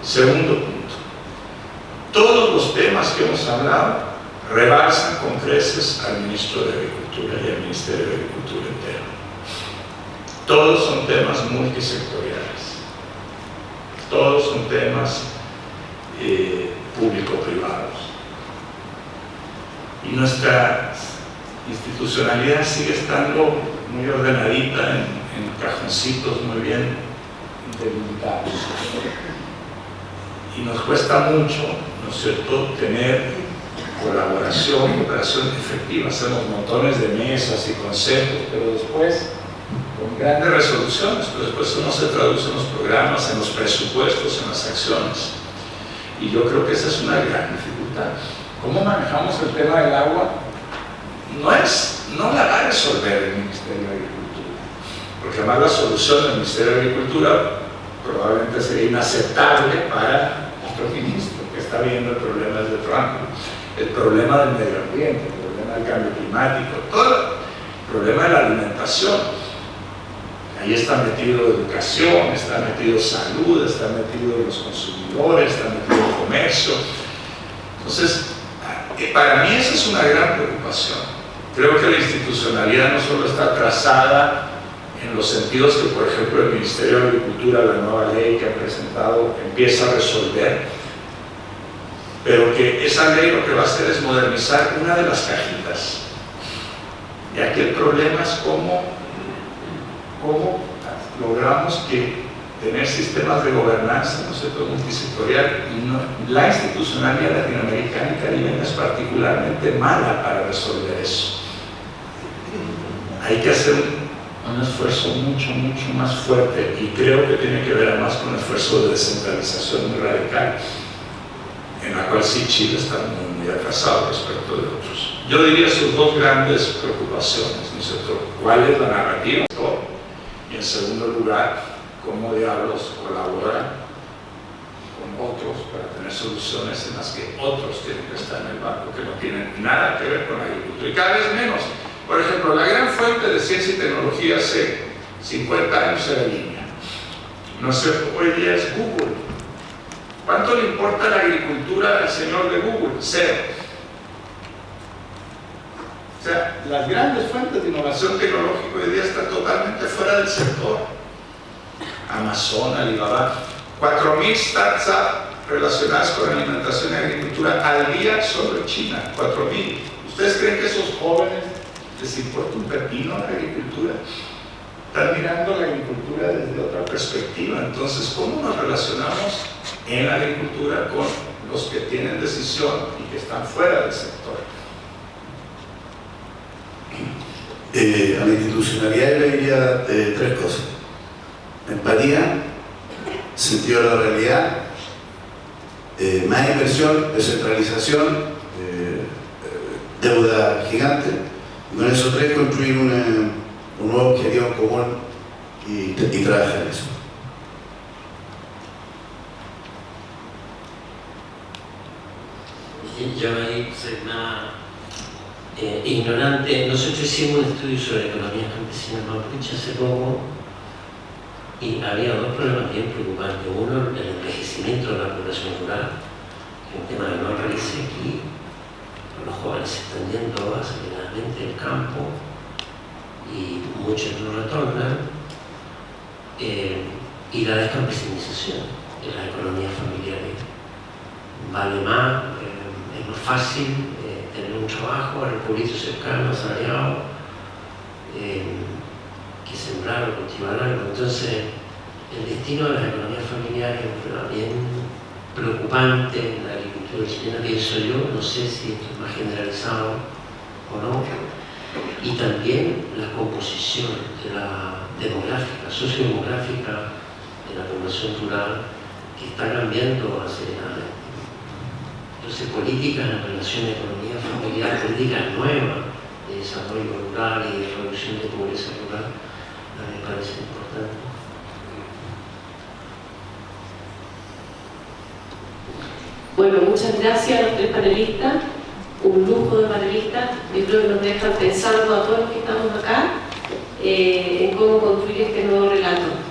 Segundo punto, todos los temas que hemos hablado rebalsan con creces al Ministro de Agricultura y al Ministerio de Agricultura entero. Todos son temas multisectoriales, todos son temas público-privados. Y nuestra institucionalidad sigue estando muy ordenadita en cajoncitos muy bien delimitados. Y nos cuesta mucho, ¿no es cierto?, tener colaboración, cooperación efectiva. Hacemos montones de mesas y consejos, pero después, con grandes resoluciones, pero después eso no se traduce en los programas, en los presupuestos, en las acciones. Y yo creo que esa es una gran dificultad. ¿Cómo manejamos el tema del agua? No la va a resolver el Ministerio de Agricultura, porque además la solución del Ministerio de Agricultura probablemente sería inaceptable para otro ministro que está viendo el problema desde Trump, el problema del medio ambiente, el problema del cambio climático, todo el problema de la alimentación. Ahí está metido educación, está metido salud, está metido los consumidores, está metido el comercio. Entonces, para mí esa es una gran preocupación. Creo que la institucionalidad no solo está trazada en los sentidos que, por ejemplo, el Ministerio de Agricultura, la nueva ley que ha presentado, empieza a resolver, pero que esa ley lo que va a hacer es modernizar una de las cajitas. Y aquí el problema es cómo logramos tener sistemas de gobernanza, ¿no es cierto?, multisectorial. La institucionalidad latinoamericana y caribeña es particularmente mala para resolver eso. Hay que hacer un esfuerzo mucho más fuerte, y creo que tiene que ver además con un esfuerzo de descentralización muy radical, en la cual sí Chile está muy atrasado respecto de otros. Yo diría sus dos grandes preocupaciones, ¿no es cierto?, ¿cuál es la narrativa? Y en segundo lugar, cómo diablos colaboran con otros para tener soluciones en las que otros tienen que estar en el barco, que no tienen nada que ver con la agricultura, y cada vez menos. Por ejemplo, la gran fuente de ciencia y tecnología hace 50 años era línea. No sé, hoy día es Google. ¿Cuánto le importa la agricultura al señor de Google? Cero. O sea, las grandes fuentes de innovación tecnológica hoy día están totalmente fuera del sector. Amazon, Alibaba, 4.000 startups relacionadas con alimentación y agricultura al día solo en China, 4.000. ¿Ustedes creen que esos jóvenes les importa un pepino la agricultura? Están mirando la agricultura desde otra perspectiva. Entonces, ¿cómo nos relacionamos en la agricultura con los que tienen decisión y que están fuera del sector? A la institucionalidad le diría tres cosas: empatía, sentido de la realidad, más inversión, descentralización, deuda gigante, y con esos tres construir un nuevo objetivo común y trabajar en eso. Yo ahí soy más ignorante. Nosotros hicimos un estudio sobre economía campesina mapuche hace poco y había dos problemas bien preocupantes. Uno, el envejecimiento de la población rural, que es un tema que no realicé aquí. Los jóvenes se están yendo aceleradamente del campo y muchos no retornan. Y la descampesinización de las economías familiares. Vale más, es más fácil tener un trabajo al pueblito cercano, asalariado, que sembrar o cultivar algo. Entonces, el destino de las economías familiares es un problema bien preocupante en la agricultura chilena, pienso yo, no sé si esto es más generalizado o no, y también la composición de la demográfica, sociodemográfica de la población rural, que está cambiando aceleradamente. Entonces, políticas en relación a economía familiar, políticas nuevas de desarrollo rural y de reducción de pobreza rural, a mí me parece importante. Bueno, muchas gracias a los tres panelistas, un lujo de panelistas. Yo creo que nos dejan pensando a todos los que estamos acá en cómo construir este nuevo relato.